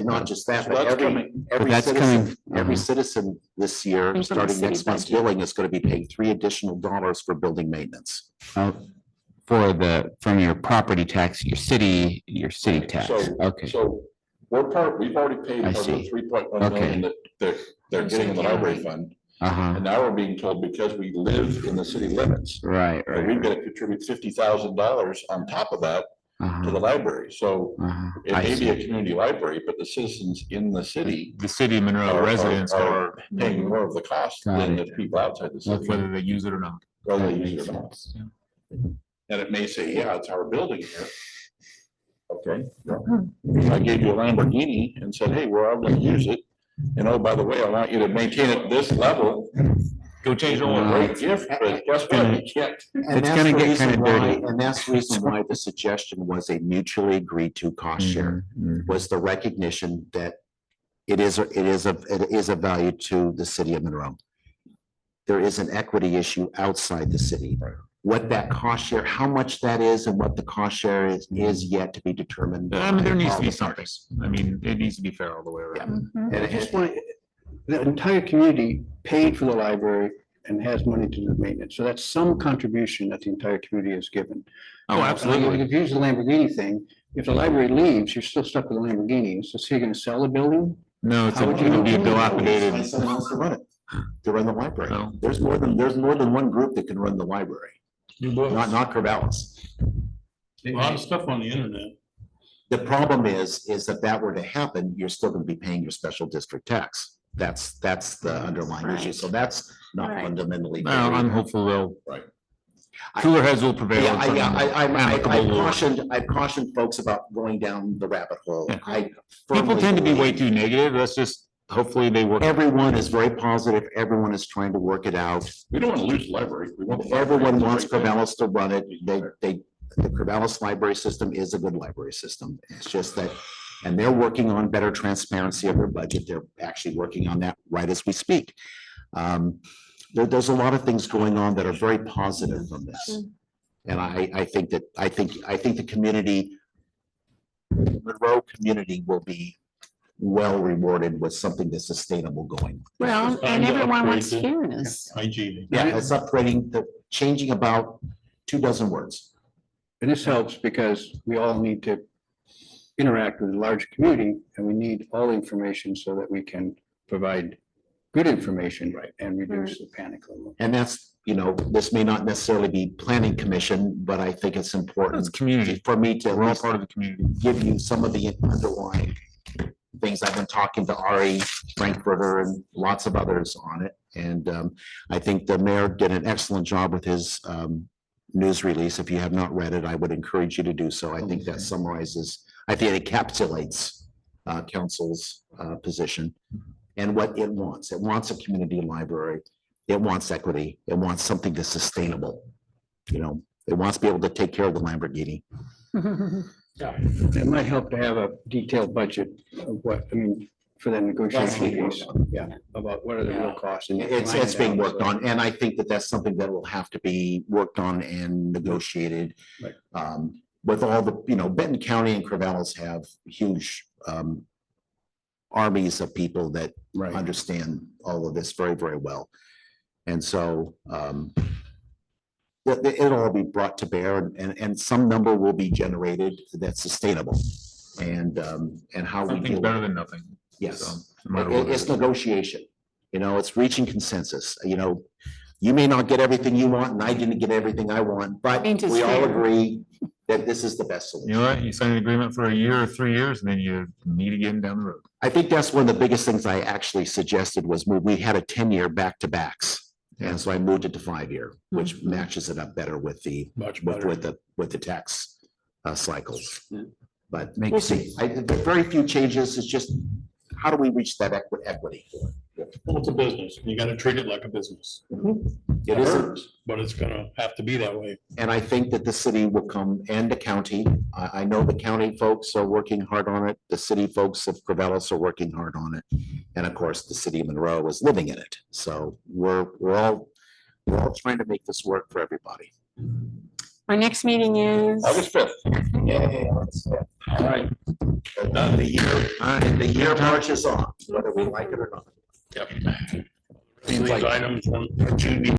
that, So but that's every coming. that's citizen, coming- every citizen this year, Comes from the starting city next month's budget. billing, is gonna be paying $3 additional for building maintenance. From your property tax, your city tax. So- Okay, So we've already paid I of the see. 3.1 Okay. million that they're getting in the library fund. uh-huh, And now we're being told because we live in the city limits, right, that we've right, got to contribute $50,000 on top of that Uh-huh, to the library. So uh-huh. it I may be see. a community library, but the citizens in the city The city of Monroe residents are, paying more of the cost Got than it. the people outside the city, whether they use it or not. whether That they use makes it or not. sense. And it may say, yeah, it's our building here. Okay. If I gave you a Lamborghini and said, hey, we're all gonna use it. And oh, by the way, I want you to maintain it this level. Go change the It's a oil. great gift, but guess what? You can't. And It's that's gonna the get reason kinda why- dirty. And that's the reason why the suggestion was a mutually agreed to cost share, Mhm, was the recognition that it is a value to the city of Monroe. There is an equity issue outside the city. What that cost share, how much that is and what the cost share is yet to be determined. I mean, there by needs all to be the something. parties. I mean, it needs to be fair all the way around. And I just want, the entire community paid for the library and has money to do maintenance. So that's some contribution that the entire community has given. Oh, Now, absolutely. If you use the Lamborghini thing, if the library leaves, you're still stuck with the Lamborghini. So you're gonna sell the building? No, it's How would you gonna be know? dilapidated. Find someone else to run it, to run the library. No. There's more than one group that can run the library, not Corvallis. A lot of stuff on the internet. The problem is that were to happen, you're still gonna be paying your special district tax. That's the underlying issue. So that's not Right. fundamentally. Well, fair I'm either. hopeful they'll, Right. cooler heads will prevail. Yeah, and I amicable will- I've cautioned folks about going down the rabbit hole. Yeah. I People firmly tend to be way believe too negative. Let's just, hopefully they work. Everyone is very positive. Everyone is trying to work it out. We don't want to lose the library. We want the library Everyone to do wants the right thing. Corvallis to run it. The Corvallis library system is a good library system. It's just that, and they're working on better transparency of their budget. They're actually working on that right as we speak. There's a lot of things going on that are very positive from this. And I think the community, the Monroe community will be well rewarded with something that's sustainable going. Well, Time and to everyone upgrade wants the fairness. Hygiene. Yeah, it's upgrading, changing about 24 words. And this helps because we all need to interact with a large community and we need all the information so that we can provide good information and reduce the panic level. And that's, this may not necessarily be planning commission, but I think it's It's important community. for me to at We're all least part of the community. give you some of the underlying things. I've been talking to Ari Frankfurter and lots of others on it. And I think the mayor did an excellent job with his news release. If you have not read it, I would encourage you to do so. I think that summarizes, I think it encapsulates council's position and what it wants. It wants a community library. It wants equity. It wants something that's sustainable. It wants to be able to take care of the Lamborghini. It might help to have a detailed budget of what, for the negotiation piece. Yeah, about what are the real costs. and It's line it being out, worked so- on, and I think that that's something that will have to be worked on and negotiated. Right. With all the, Benton County and Corvallis have huge armies of people that Right. understand all of this very, very well. And so it'll all be brought to bear and some number will be generated that's sustainable. And how we Something's deal better with it. than nothing. Yes. So, no matter what it It's is. negotiation, it's reaching consensus, you may not get everything you want, and I didn't get everything I want, but Ain't it we all fair? agree that this is the best You solution. know what? You sign an agreement for a year or 3 years and then you meet again down the road. I think that's one of the biggest things I actually suggested was we had a 10-year back-to-backs. And so I moved it to 5-year, which Mhm. matches it up better with the, Much with better. the tax cycles. Yeah. But Makes we'll see. There are very few changes. It's just, how do we reach that equity? Well, it's a business. You gotta treat it like a business. It isn't. But it's gonna have to be that way. And I think that the city will come, and the county, I know the county folks are working hard on it, the city folks of Corvallis are working hard on it. And of course, the city of Monroe is living in it, so we're all trying to make this work for everybody. Our next meeting is. August 5th. All right. The year marches on, whether we like it or not. These items, one, June